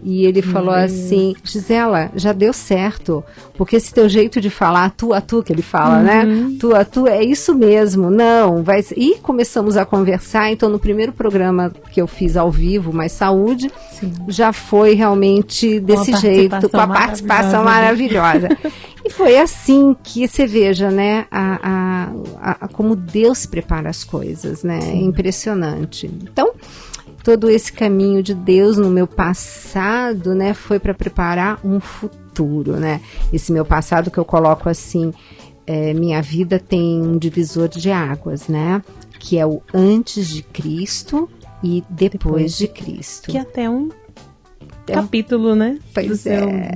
E ele falou assim, Gisela, já deu certo, porque esse teu jeito de falar, tu a tu, que ele fala, né? Tu a tu, é isso mesmo, não, vai... E começamos a conversar, então no primeiro programa que eu fiz ao vivo, Mais Saúde, já foi realmente desse jeito, com a participação maravilhosa. E foi assim que você veja, né, como Deus prepara as coisas, né? É impressionante. Então, todo esse caminho de Deus no meu passado, né, foi para preparar um futuro, né? Esse meu passado que eu coloco assim, minha vida tem um divisor de águas, né? Que é o antes de Cristo e depois de Cristo. Que até um capítulo, né? Do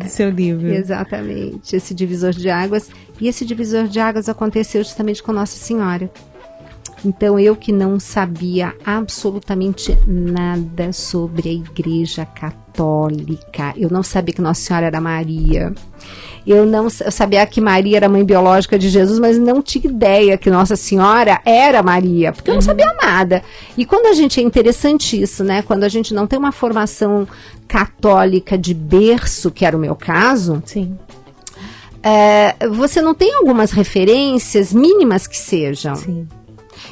seu livro. Exatamente, esse divisor de águas. E esse divisor de águas aconteceu justamente com Nossa Senhora. Então, eu que não sabia absolutamente nada sobre a Igreja Católica, eu não sabia que Nossa Senhora era Maria, eu sabia que Maria era a mãe biológica de Jesus, mas não tinha ideia que Nossa Senhora era Maria, porque eu não sabia nada. E quando a gente, é interessante isso, né? Quando a gente não tem uma formação católica de berço, que era o meu caso, você não tem algumas referências mínimas que sejam.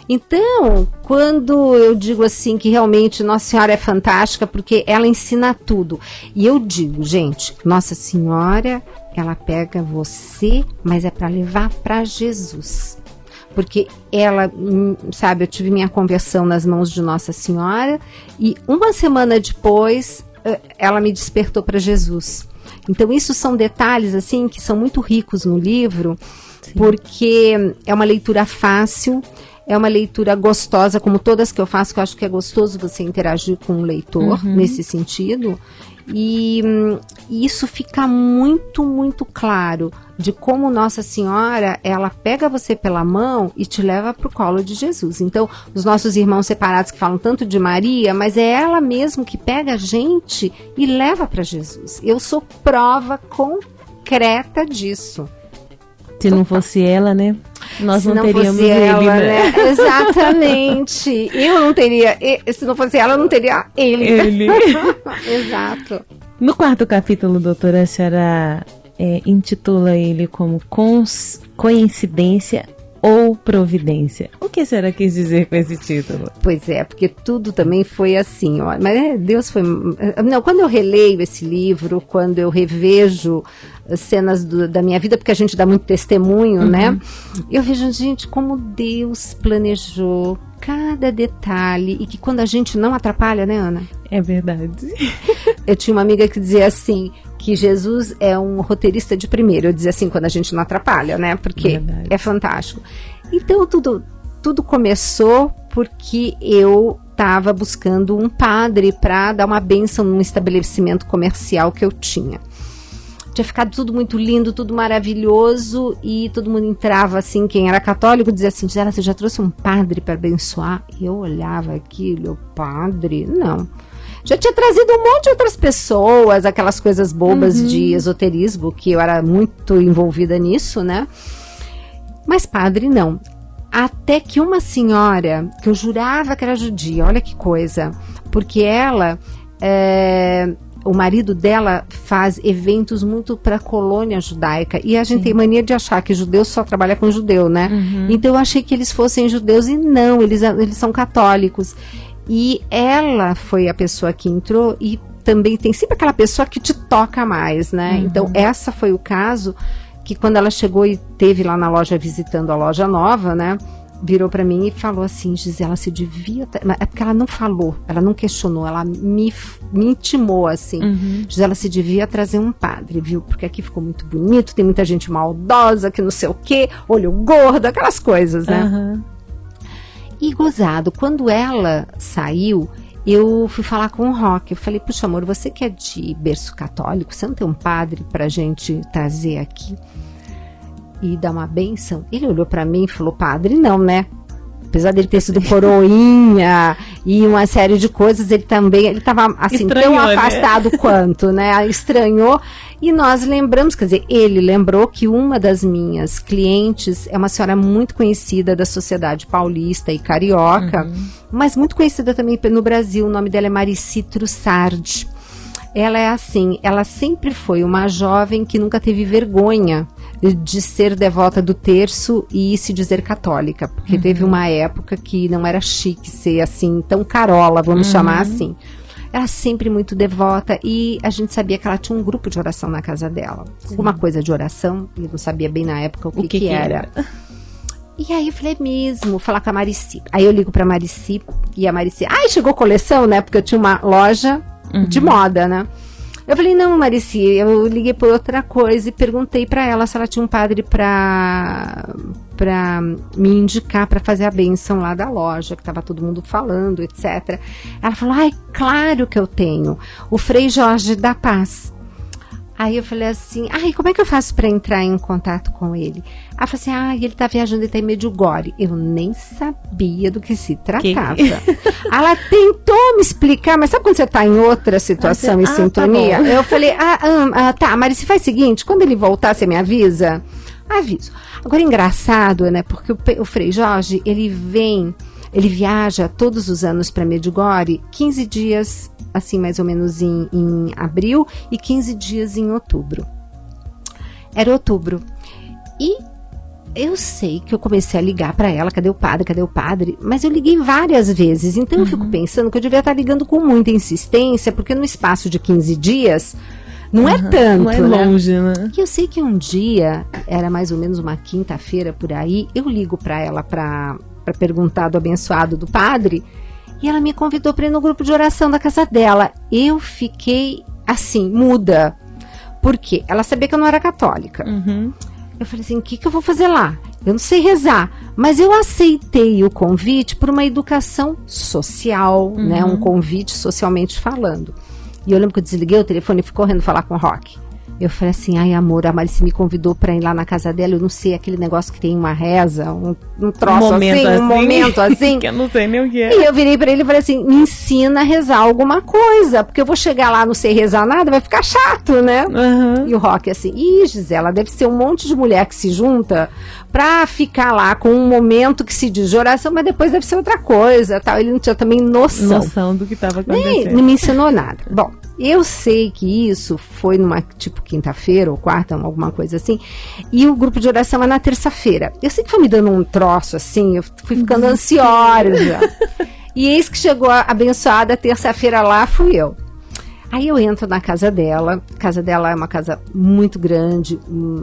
Então, quando eu digo assim que realmente Nossa Senhora é fantástica, porque ela ensina tudo. E eu digo, gente, Nossa Senhora, ela pega você, mas é para levar para Jesus. Porque ela, sabe, eu tive minha conversão nas mãos de Nossa Senhora e uma semana depois ela me despertou para Jesus. Então, isso são detalhes assim que são muito ricos no livro, porque é uma leitura fácil. É uma leitura gostosa, como todas que eu faço, que eu acho que é gostoso você interagir com o leitor, nesse sentido. E isso fica muito, muito claro de como Nossa Senhora, ela pega você pela mão e te leva para o colo de Jesus. Então, os nossos irmãos separados que falam tanto de Maria, mas é ela mesmo que pega a gente e leva para Jesus. Eu sou prova concreta disso. Se não fosse ela, né? Nós se não teríamos fosse ele, ela, né? Exatamente. Eu não teria, se não fosse ela, eu não teria ele. Exato. No 4º capítulo, doutora, a senhora intitula ele como Coincidência ou Providência. O que a senhora quis dizer com esse título? Pois é, porque tudo também foi assim, ó. Mas Deus foi... Não, quando eu releio esse livro, quando eu revejo cenas da minha vida, porque a gente dá muito testemunho, né? Eu vejo, gente, como Deus planejou cada detalhe e que quando a gente não atrapalha, né, Ana? É verdade. Eu tinha uma amiga que dizia assim, que Jesus é um roteirista de primeiro. Eu dizia assim, quando a gente não atrapalha, né? Porque é fantástico. Então, tudo começou porque eu estava buscando um padre para dar uma bênção num estabelecimento comercial que eu tinha. Tinha ficado tudo muito lindo, tudo maravilhoso, e todo mundo entrava assim, quem era católico dizia assim, Gisela, você já trouxe um padre para abençoar? E eu olhava aquilo, padre? Não. Já tinha trazido um monte de outras pessoas, aquelas coisas bobas de esoterismo, que eu era muito envolvida nisso, né? Mas padre não. Até que uma senhora, que eu jurava que era judia, olha que coisa, porque ela... o marido dela faz eventos muito para a colônia judaica, e a gente tem mania de achar que judeu só trabalha com judeu, né? Então eu achei que eles fossem judeus, e não, eles são católicos. E ela foi a pessoa que entrou, e também tem sempre aquela pessoa que te toca mais, né? Então essa foi o caso que quando ela chegou e teve lá na loja visitando a loja nova, né? Virou para mim e falou assim, Gisela, se devia... É porque ela não falou, ela não questionou, ela me intimou assim. Gisela, se devia trazer um padre, viu? Porque aqui ficou muito bonito, tem muita gente maldosa, que não sei o quê, olho gordo, aquelas coisas, né? E gozado, quando ela saiu, eu fui falar com o Roque. Eu falei, puxa amor, você que é de berço católico, você não tem um padre pra gente trazer aqui e dar uma bênção? Ele olhou pra mim e falou, padre não, né? Apesar dele ter sido coroinha e uma série de coisas, ele estava assim, tão afastado quanto, né? Estranhou. E nós lembramos, quer dizer, ele lembrou que uma das minhas clientes é uma senhora muito conhecida da sociedade paulista e carioca, mas muito conhecida também no Brasil. O nome dela é Marici Trussardi. Ela é assim, ela sempre foi uma jovem que nunca teve vergonha de ser devota do terço e se dizer católica, porque teve uma época que não era chique ser assim, tão carola, vamos chamar assim. Ela sempre muito devota, e a gente sabia que ela tinha um grupo de oração na casa dela. Alguma coisa de oração, eu não sabia bem na época o que era. E aí eu falei, mesmo, falar com a Marici. Aí eu ligo pra Marici, e a Marici, chegou coleção, né, porque eu tinha uma loja de moda, né. Eu falei, não, Marici, eu liguei por outra coisa e perguntei pra ela se ela tinha um padre pra me indicar pra fazer a bênção lá da loja, que tava todo mundo falando, etc. Ela falou, claro que eu tenho, o Frei Jorge da Paz. Aí eu falei assim, como é que eu faço pra entrar em contato com ele? Ela falou assim, ele tá viajando, ele tá em Medjugorje. Eu nem sabia do que se tratava. Ela tentou me explicar, mas sabe quando você tá em outra situação e sintonia? Tá, eu falei, tá, mas se faz o seguinte, quando ele voltar, você me avisa? Aviso. Agora, engraçado, né, porque o Frei Jorge, ele viaja todos os anos para Medjugorje, 15 dias, assim, mais ou menos em abril, e 15 dias em outubro. Era outubro. E eu sei que eu comecei a ligar para ela, cadê o padre? Mas eu liguei várias vezes, então eu fico pensando que eu devia estar ligando com muita insistência, porque no espaço de 15 dias... Não é tanto, não é longe, né? E eu sei que um dia, era mais ou menos uma quinta-feira por aí, eu ligo para ela para perguntar do abençoado do padre, e ela me convidou para ir no grupo de oração da casa dela. Eu fiquei assim, muda, porque ela sabia que eu não era católica. Eu falei assim, o que eu vou fazer lá? eu não sei rezar, mas eu aceitei o convite por uma educação social, né? Um convite socialmente falando. E eu lembro que eu desliguei o telefone e fui correndo falar com o Roque. Eu falei assim, ai amor, a Marici me convidou pra ir lá na casa dela, eu não sei, aquele negócio que tem uma reza, um troço um momento assim. Que eu não sei nem o que é. E eu virei pra ele e falei assim, me ensina a rezar alguma coisa, porque eu vou chegar lá, não sei rezar nada, vai ficar chato, né? E o Roque assim, Gisela, deve ser um monte de mulher que se junta pra ficar lá com um momento que se diz de oração, mas depois deve ser outra coisa, tal. Ele não tinha também noção do que estava acontecendo. Não me ensinou nada. Bom, eu sei que isso foi numa, tipo, quinta-feira ou quarta, alguma coisa assim, e o grupo de oração é na terça-feira. Eu sei que foi me dando um troço, assim, eu fui ficando ansiosa. E eis que chegou a abençoada terça-feira lá, fui eu. Aí eu entro na casa dela. A casa dela é uma casa muito grande,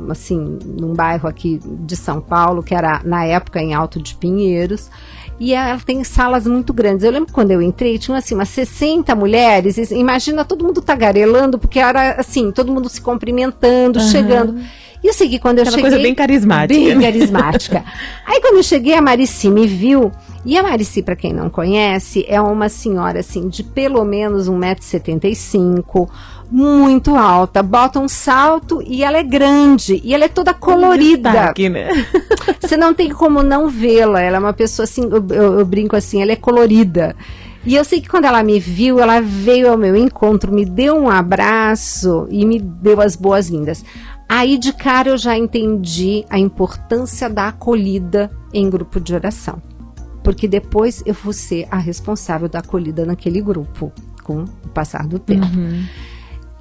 assim, num bairro aqui de São Paulo, que era, na época, em Alto de Pinheiros. E ela tem salas muito grandes. Eu lembro que quando eu entrei, tinha assim, umas 60 mulheres. E, imagina todo mundo tagarelando, porque era assim, todo mundo se cumprimentando, chegando. E eu sei que quando eu cheguei... coisa bem carismática. Bem carismática. Aí quando eu cheguei, a Marici me viu. E a Marici, para quem não conhece, é uma senhora assim, de pelo menos 1,75 m, muito alta, bota um salto e ela é grande. E ela é toda colorida. Destaque, né? Você não tem como não vê-la. Ela é uma pessoa assim, eu brinco assim, ela é colorida. E eu sei que quando ela me viu, ela veio ao meu encontro, me deu um abraço e me deu as boas-vindas. Aí de cara eu já entendi a importância da acolhida em grupo de oração. Porque depois eu vou ser a responsável da acolhida naquele grupo, com o passar do tempo.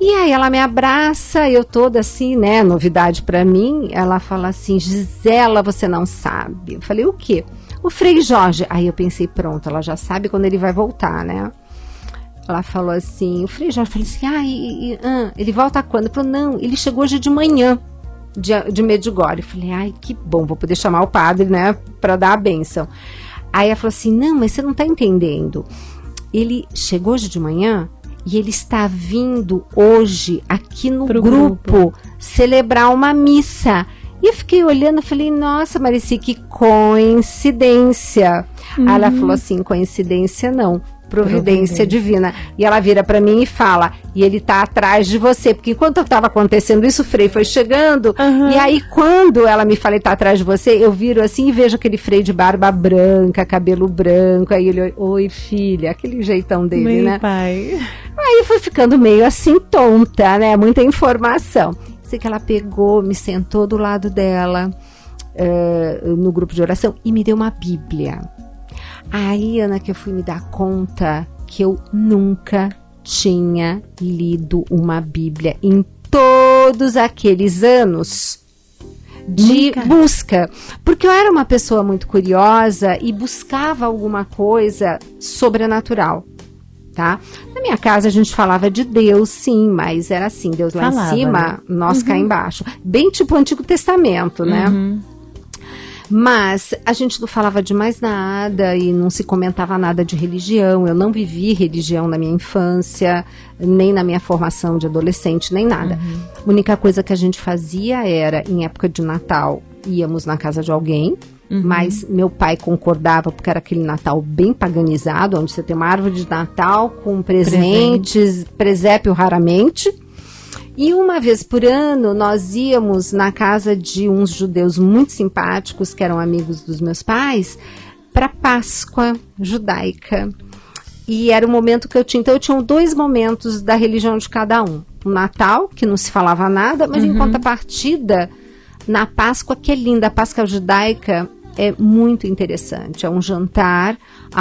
E aí ela me abraça, eu toda assim, né, novidade pra mim. Ela fala assim, Gisela, você não sabe. Eu falei, o quê? O Frei Jorge. Aí eu pensei, pronto, ela já sabe quando ele vai voltar, né? Ela falou assim, o Frei Jorge, eu falei assim, ele volta quando? Ele falou, não, ele chegou hoje de manhã, de Medjugorje. Eu falei, ai, que bom, vou poder chamar o padre, né, pra dar a bênção. Aí ela falou assim, não, mas você não tá entendendo. Ele chegou hoje de manhã e ele está vindo hoje aqui no grupo celebrar uma missa. E eu fiquei olhando e falei, nossa, Marici, que coincidência. Aí ela falou assim, coincidência não, providência divina. E ela vira pra mim e fala, e ele tá atrás de você, porque enquanto estava acontecendo isso, o Frei foi chegando, e aí quando ela me fala, ele tá atrás de você, eu viro assim e vejo aquele Frei de barba branca, cabelo branco, aí ele, oi filha, aquele jeitão dele, Meu né? pai. Aí fui ficando meio assim tonta, né? Muita informação. Sei que ela pegou, me sentou do lado dela, no grupo de oração, e me deu uma Bíblia. Aí, Ana, que eu fui me dar conta que eu nunca tinha lido uma Bíblia em todos aqueles anos de busca. Porque eu era uma pessoa muito curiosa e buscava alguma coisa sobrenatural, tá? Na minha casa a gente falava de Deus, sim, mas era assim, Deus lá em cima, né? Nós cá embaixo. Bem tipo o Antigo Testamento, né? Mas a gente não falava de mais nada e não se comentava nada de religião. Eu não vivi religião na minha infância, nem na minha formação de adolescente, nem nada. A única coisa que a gente fazia era, em época de Natal, íamos na casa de alguém, mas meu pai concordava porque era aquele Natal bem paganizado, onde você tem uma árvore de Natal com presentes, presépio raramente. E uma vez por ano, nós íamos na casa de uns judeus muito simpáticos, que eram amigos dos meus pais, para Páscoa judaica. E era o momento que eu tinha. Então, eu tinha 2 momentos da religião de cada um. O Natal, que não se falava nada, mas em contrapartida, na Páscoa, que é linda. A Páscoa judaica é muito interessante. É um jantar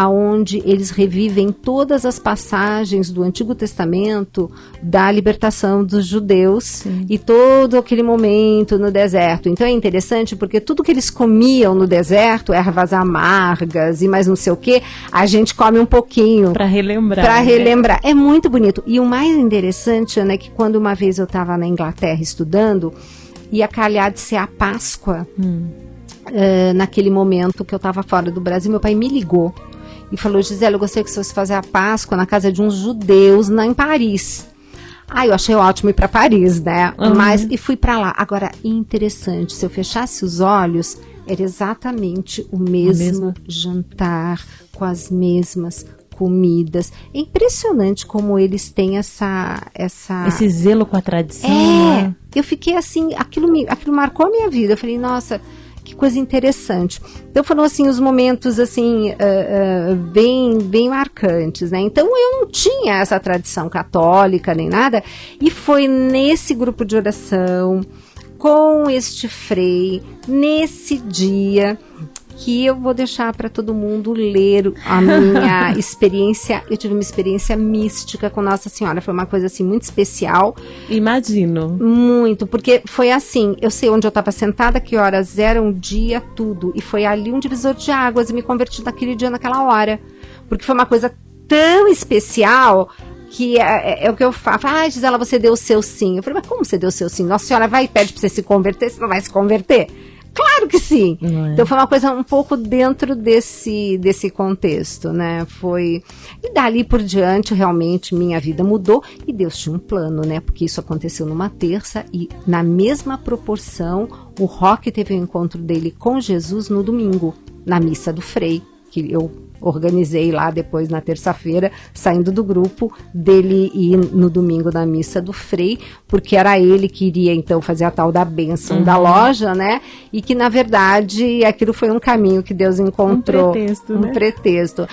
onde eles revivem todas as passagens do Antigo Testamento da libertação dos judeus e todo aquele momento no deserto. Então é interessante porque tudo que eles comiam no deserto, ervas amargas e mais não sei o que, a gente come um pouquinho. Para relembrar. Para relembrar. É muito bonito. E o mais interessante, Ana, é que quando uma vez eu estava na Inglaterra estudando, ia calhar de ser a Páscoa. Naquele momento que eu estava fora do Brasil, meu pai me ligou e falou, Gisela, eu gostaria que você fosse fazer a Páscoa na casa de uns judeus em Paris. Eu achei ótimo ir para Paris, né? E fui para lá. Agora, interessante, se eu fechasse os olhos, era exatamente o mesmo jantar, com as mesmas comidas. É impressionante como eles têm esse zelo com a tradição. Né? Eu fiquei assim, aquilo marcou a minha vida. Eu falei, nossa, que coisa interessante. Então foram assim os momentos assim bem marcantes, né? Então eu não tinha essa tradição católica nem nada, e foi nesse grupo de oração, com este frei, nesse dia, que eu vou deixar para todo mundo ler a minha experiência. Eu tive uma experiência mística com Nossa Senhora, foi uma coisa assim muito especial. Imagino. Muito, porque foi assim, eu sei onde eu estava sentada, que horas eram, o dia, tudo, e foi ali um divisor de águas, e me converti naquele dia, naquela hora, porque foi uma coisa tão especial, que é o que eu falo. Gisela, você deu o seu sim. Eu falei, mas como você deu o seu sim? Nossa Senhora vai e pede para você se converter, você não vai se converter? Claro que sim. Então foi uma coisa um pouco dentro desse contexto, né? E dali por diante realmente minha vida mudou, e Deus tinha um plano, né? Porque isso aconteceu numa terça, e na mesma proporção o Roque teve o encontro dele com Jesus no domingo, na missa do Frei, que eu organizei lá depois na terça-feira, saindo do grupo, dele ir no domingo na missa do Frei, porque era ele que iria então fazer a tal da bênção da loja, né? E que na verdade aquilo foi um caminho que Deus encontrou. Um pretexto.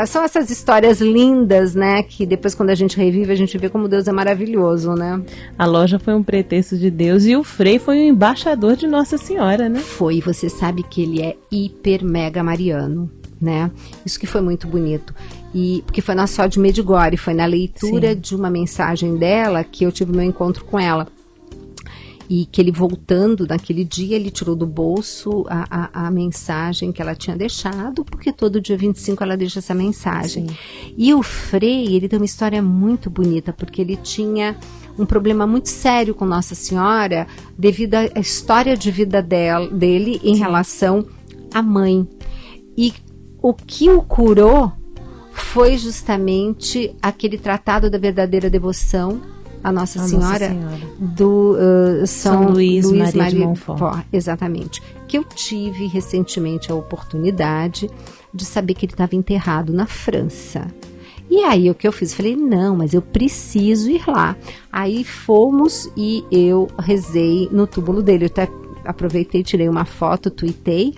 São essas histórias lindas, né? Que depois, quando a gente revive, a gente vê como Deus é maravilhoso, né? A loja foi um pretexto de Deus, e o Frei foi um embaixador de Nossa Senhora, né? Foi, você sabe que ele é hiper mega mariano, né? Isso que foi muito bonito, e porque foi na Só de Medjugorje, foi na leitura de uma mensagem dela que eu tive meu encontro com ela, e que ele, voltando naquele dia, ele tirou do bolso a mensagem que ela tinha deixado, porque todo dia 25 ela deixa essa mensagem. E o Frei, ele tem uma história muito bonita, porque ele tinha um problema muito sério com Nossa Senhora, devido à história de vida dele em relação à mãe. E o que o curou foi justamente aquele tratado da verdadeira devoção à Nossa Senhora, do São Luís Maria de Montfort. Exatamente. Que eu tive recentemente a oportunidade de saber que ele estava enterrado na França. E aí o que eu fiz? Falei, não, mas eu preciso ir lá. Aí fomos e eu rezei no túmulo dele. Eu até aproveitei, tirei uma foto, tuitei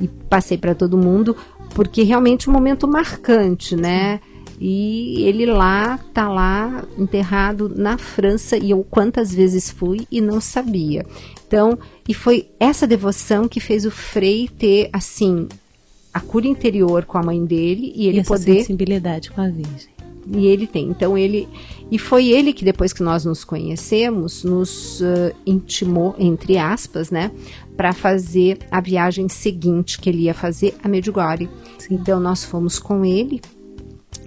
e passei para todo mundo, porque realmente um momento marcante, né? E ele tá lá enterrado na França, e eu quantas vezes fui e não sabia. Então, e foi essa devoção que fez o Frei ter, assim, a cura interior com a mãe dele, e ele essa sensibilidade com a Virgem. E ele tem. Então e foi ele que, depois que nós nos conhecemos, nos intimou, entre aspas, né, para fazer a viagem seguinte que ele ia fazer a Medjugorje. Então nós fomos com ele.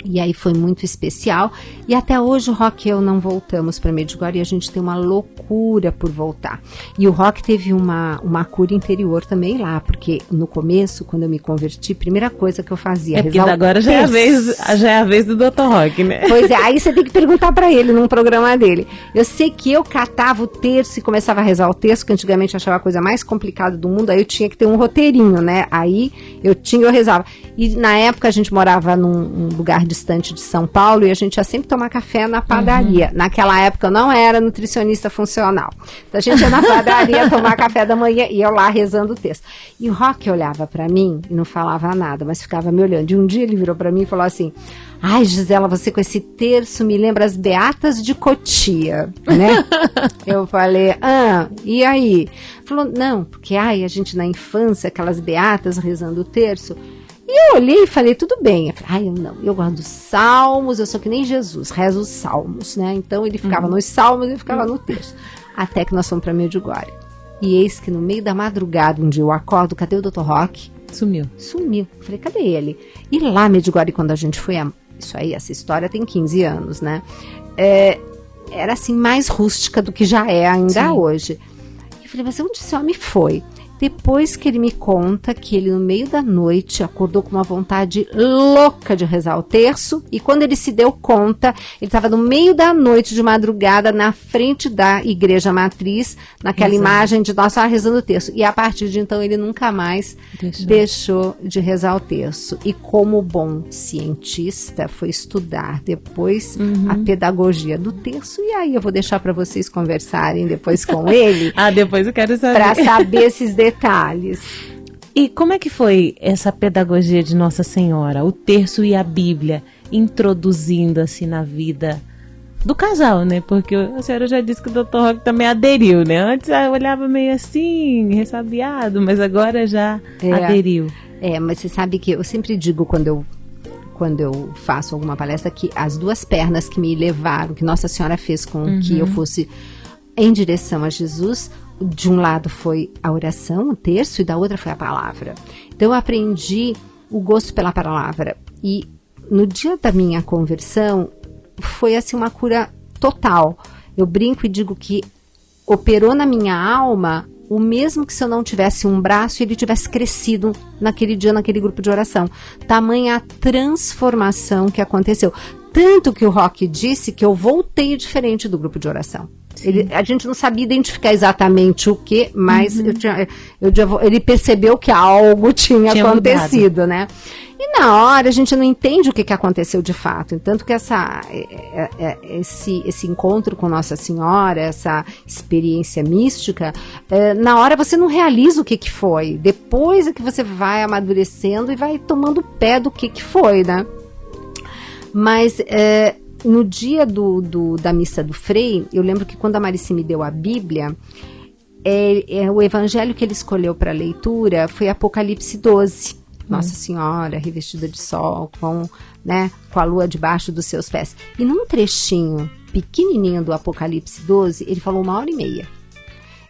E aí foi muito especial, e até hoje o Roque e eu não voltamos para Medjugorje, e a gente tem uma loucura por voltar. E o Roque teve uma cura interior também lá, porque no começo, quando eu me converti, a primeira coisa que eu fazia... porque agora já é a vez do Dr. Roque, né? Pois é, aí você tem que perguntar para ele num programa dele. Eu sei que eu catava o terço e começava a rezar o terço, que antigamente eu achava a coisa mais complicada do mundo, aí eu tinha que ter um roteirinho, né? Aí eu rezava. E na época a gente morava num lugar distante de São Paulo, e a gente ia sempre tomar café na padaria. Naquela época eu não era nutricionista funcional. Então a gente ia na padaria tomar café da manhã, e eu lá rezando o texto. E o Roque olhava para mim e não falava nada, mas ficava me olhando. E um dia ele virou para mim e falou assim: ai, Gisela, você com esse terço me lembra as Beatas de Cotia, né? Eu falei, e aí? Falou, não, porque a gente na infância, aquelas Beatas rezando o terço. E eu olhei e falei, tudo bem. Eu falei, eu gosto dos salmos, eu sou que nem Jesus, rezo os salmos, né? Então ele ficava nos salmos e eu ficava no texto. Até que nós fomos para Medjugorje. E eis que no meio da madrugada, um dia eu acordo, cadê o Dr. Roque? Sumiu. Eu falei, cadê ele? E lá em Medjugorje, quando a gente foi, essa história tem 15 anos, né? Era assim, mais rústica do que já é ainda hoje. Eu falei, mas onde esse homem foi? Depois que ele me conta que ele no meio da noite acordou com uma vontade louca de rezar o terço, e quando ele se deu conta, ele estava no meio da noite de madrugada na frente da igreja matriz, naquela imagem de nós só rezando o terço, e a partir de então ele nunca mais deixou de rezar o terço. E como bom cientista foi estudar depois a pedagogia do terço, e aí eu vou deixar para vocês conversarem depois com ele. Depois eu quero saber. Para saber esses detalhes. E como é que foi essa pedagogia de Nossa Senhora, o terço e a Bíblia, introduzindo assim na vida do casal, né? Porque a senhora já disse que o Dr. Roque também aderiu, né? Antes eu olhava meio assim, ressabiado, mas agora já aderiu. Mas você sabe que eu sempre digo quando eu faço alguma palestra que as duas pernas que me levaram, que Nossa Senhora fez com que eu fosse em direção a Jesus, de um lado foi a oração, o terço, e da outra foi a palavra. Então eu aprendi o gosto pela palavra. E no dia da minha conversão, foi assim uma cura total. Eu brinco e digo que operou na minha alma o mesmo que se eu não tivesse um braço e ele tivesse crescido naquele dia, naquele grupo de oração. Tamanha a transformação que aconteceu. Tanto que o Roque disse que eu voltei diferente do grupo de oração. A gente não sabia identificar exatamente o que, mas ele percebeu que algo tinha acontecido, mudado, né? E na hora a gente não entende o que aconteceu de fato. Tanto que esse encontro com Nossa Senhora, essa experiência mística, na hora você não realiza o que foi. Depois é que você vai amadurecendo e vai tomando pé do que foi, né? Mas no dia da missa do Frei, eu lembro que quando a Marici me deu a Bíblia, o evangelho que ele escolheu para leitura foi Apocalipse 12. Nossa Senhora revestida de sol, com a lua debaixo dos seus pés. E num trechinho pequenininho do Apocalipse 12, ele falou 1h30.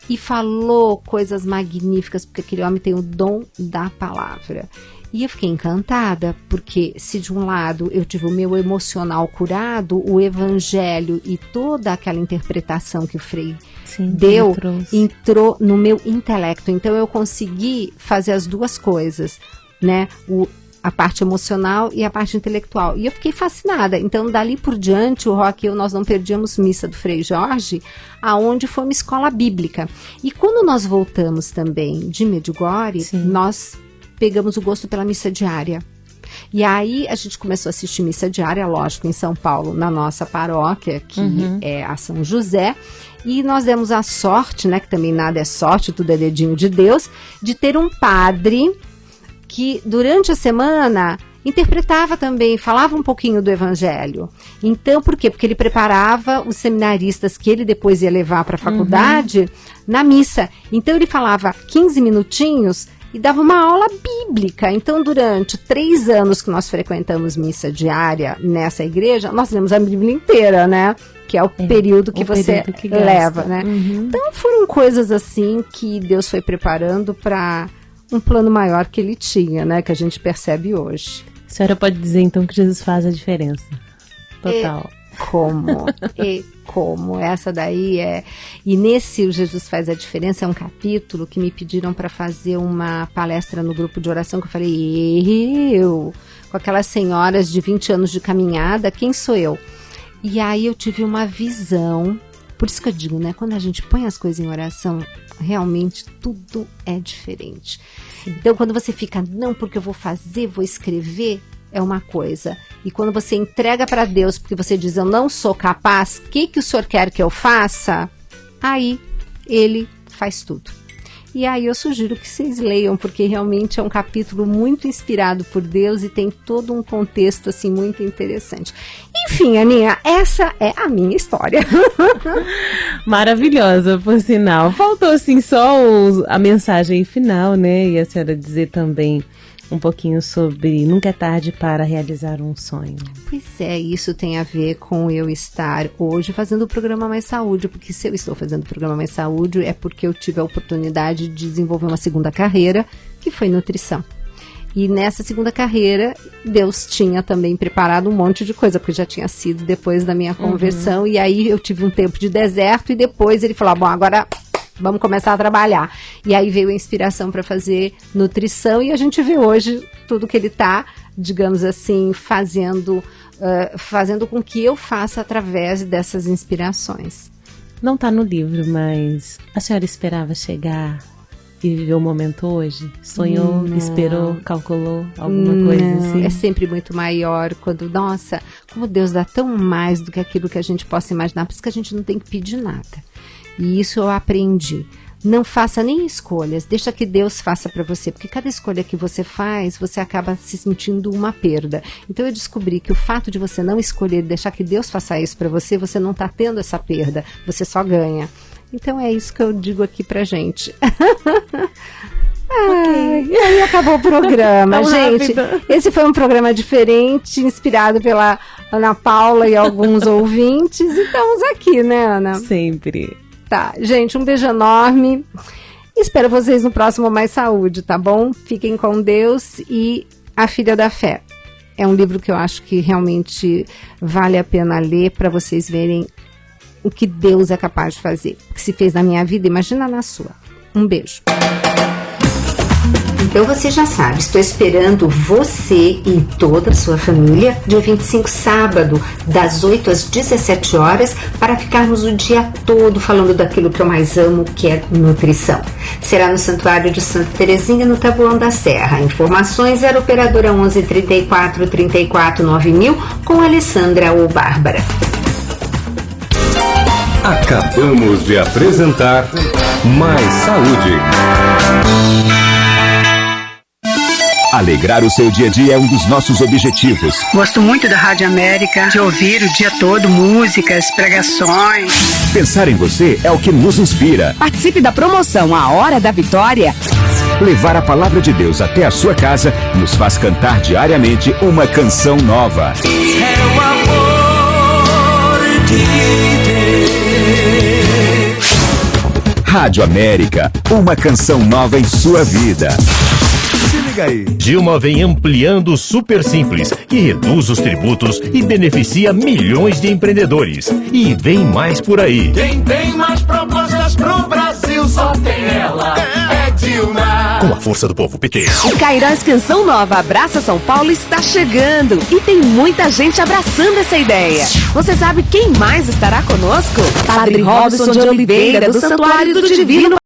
E falou coisas magníficas, porque aquele homem tem o dom da palavra. E eu fiquei encantada, porque se de um lado eu tive o meu emocional curado, o evangelho e toda aquela interpretação que o Frei deu, entrou no meu intelecto. Então eu consegui fazer as duas coisas, né? A parte emocional e a parte intelectual. E eu fiquei fascinada. Então, dali por diante, o Roque e eu, nós não perdíamos missa do Frei Jorge, aonde foi uma escola bíblica. E quando nós voltamos também de Medjugorje, nós pegamos o gosto pela missa diária. E aí a gente começou a assistir missa diária, lógico, em São Paulo, na nossa paróquia, que é a São José. E nós demos a sorte, né, que também nada é sorte, tudo é dedinho de Deus, de ter um padre que durante a semana interpretava também, falava um pouquinho do evangelho. Então, por quê? Porque ele preparava os seminaristas que ele depois ia levar para a faculdade na missa. Então ele falava 15 minutinhos e dava uma aula bíblica. Então, durante 3 anos que nós frequentamos missa diária nessa igreja, nós lemos a Bíblia inteira, né? Que é o período que você leva, né? Então, foram coisas assim que Deus foi preparando para um plano maior que ele tinha, né? Que a gente percebe hoje. A senhora pode dizer, então, que Jesus faz a diferença. Total. Como essa daí é. E nesse O Jesus Faz a Diferença é um capítulo que me pediram para fazer uma palestra no grupo de oração, que eu falei, com aquelas senhoras de 20 anos de caminhada, quem sou eu? E aí eu tive uma visão, por isso que eu digo, né, quando a gente põe as coisas em oração, realmente tudo é diferente. Então quando você fica, não, porque eu vou fazer, vou escrever, é uma coisa. E quando você entrega para Deus, porque você diz, eu não sou capaz, o que o Senhor quer que eu faça? Aí Ele faz tudo. E aí eu sugiro que vocês leiam, porque realmente é um capítulo muito inspirado por Deus e tem todo um contexto assim muito interessante. Enfim, Aninha, essa é a minha história. Maravilhosa, por sinal. Faltou assim só a mensagem final, né? E a senhora dizer também um pouquinho sobre nunca é tarde para realizar um sonho. Pois é, isso tem a ver com eu estar hoje fazendo o programa Mais Saúde, porque se eu estou fazendo o programa Mais Saúde é porque eu tive a oportunidade de desenvolver uma segunda carreira, que foi nutrição. E nessa segunda carreira, Deus tinha também preparado um monte de coisa, porque já tinha sido depois da minha conversão, e aí eu tive um tempo de deserto, e depois ele falou, bom, agora vamos começar a trabalhar. E aí veio a inspiração para fazer nutrição e a gente vê hoje tudo que ele está, digamos assim, fazendo com que eu faça através dessas inspirações. Não está no livro, mas a senhora esperava chegar e viver o momento hoje? Sonhou, esperou, calculou alguma coisa assim? É sempre muito maior quando, nossa, como Deus dá tão mais do que aquilo que a gente possa imaginar, por isso que a gente não tem que pedir nada. E isso eu aprendi. Não faça nem escolhas, deixa que Deus faça para você, porque cada escolha que você faz, você acaba se sentindo uma perda. Então eu descobri que o fato de você não escolher, deixar que Deus faça isso para você, você não está tendo essa perda, você só ganha. Então é isso que eu digo aqui pra gente. E aí acabou o programa, gente. Esse foi um programa diferente, inspirado pela Ana Paula e alguns ouvintes. E estamos aqui, né, Ana? Sempre. Tá, gente, um beijo enorme. Espero vocês no próximo Mais Saúde, tá bom? Fiquem com Deus e A Filha da Fé. É um livro que eu acho que realmente vale a pena ler para vocês verem o que Deus é capaz de fazer. O que se fez na minha vida, imagina na sua. Um beijo. Então você já sabe, estou esperando você e toda a sua família dia 25, sábado, das 8 às 17 horas, para ficarmos o dia todo falando daquilo que eu mais amo, que é nutrição. Será no Santuário de Santa Terezinha, no Taboão da Serra. Informações 0 operadora 11 34 34 9000 com Alessandra ou Bárbara. Acabamos de apresentar Mais Saúde. Alegrar o seu dia a dia é um dos nossos objetivos. Gosto muito da Rádio América, de ouvir o dia todo músicas, pregações. Pensar em você é o que nos inspira. Participe da promoção A Hora da Vitória. Levar a palavra de Deus até a sua casa nos faz cantar diariamente uma canção nova. É o amor de Deus. Rádio América, uma canção nova em sua vida. Dilma vem ampliando o Super Simples, que reduz os tributos e beneficia milhões de empreendedores. E vem mais por aí. Quem tem mais propostas pro Brasil só tem ela, é Dilma. Com a força do povo, PT. O Cairós Canção Nova Abraça São Paulo está chegando e tem muita gente abraçando essa ideia. Você sabe quem mais estará conosco? Padre Robson de Oliveira, do Santuário do Divino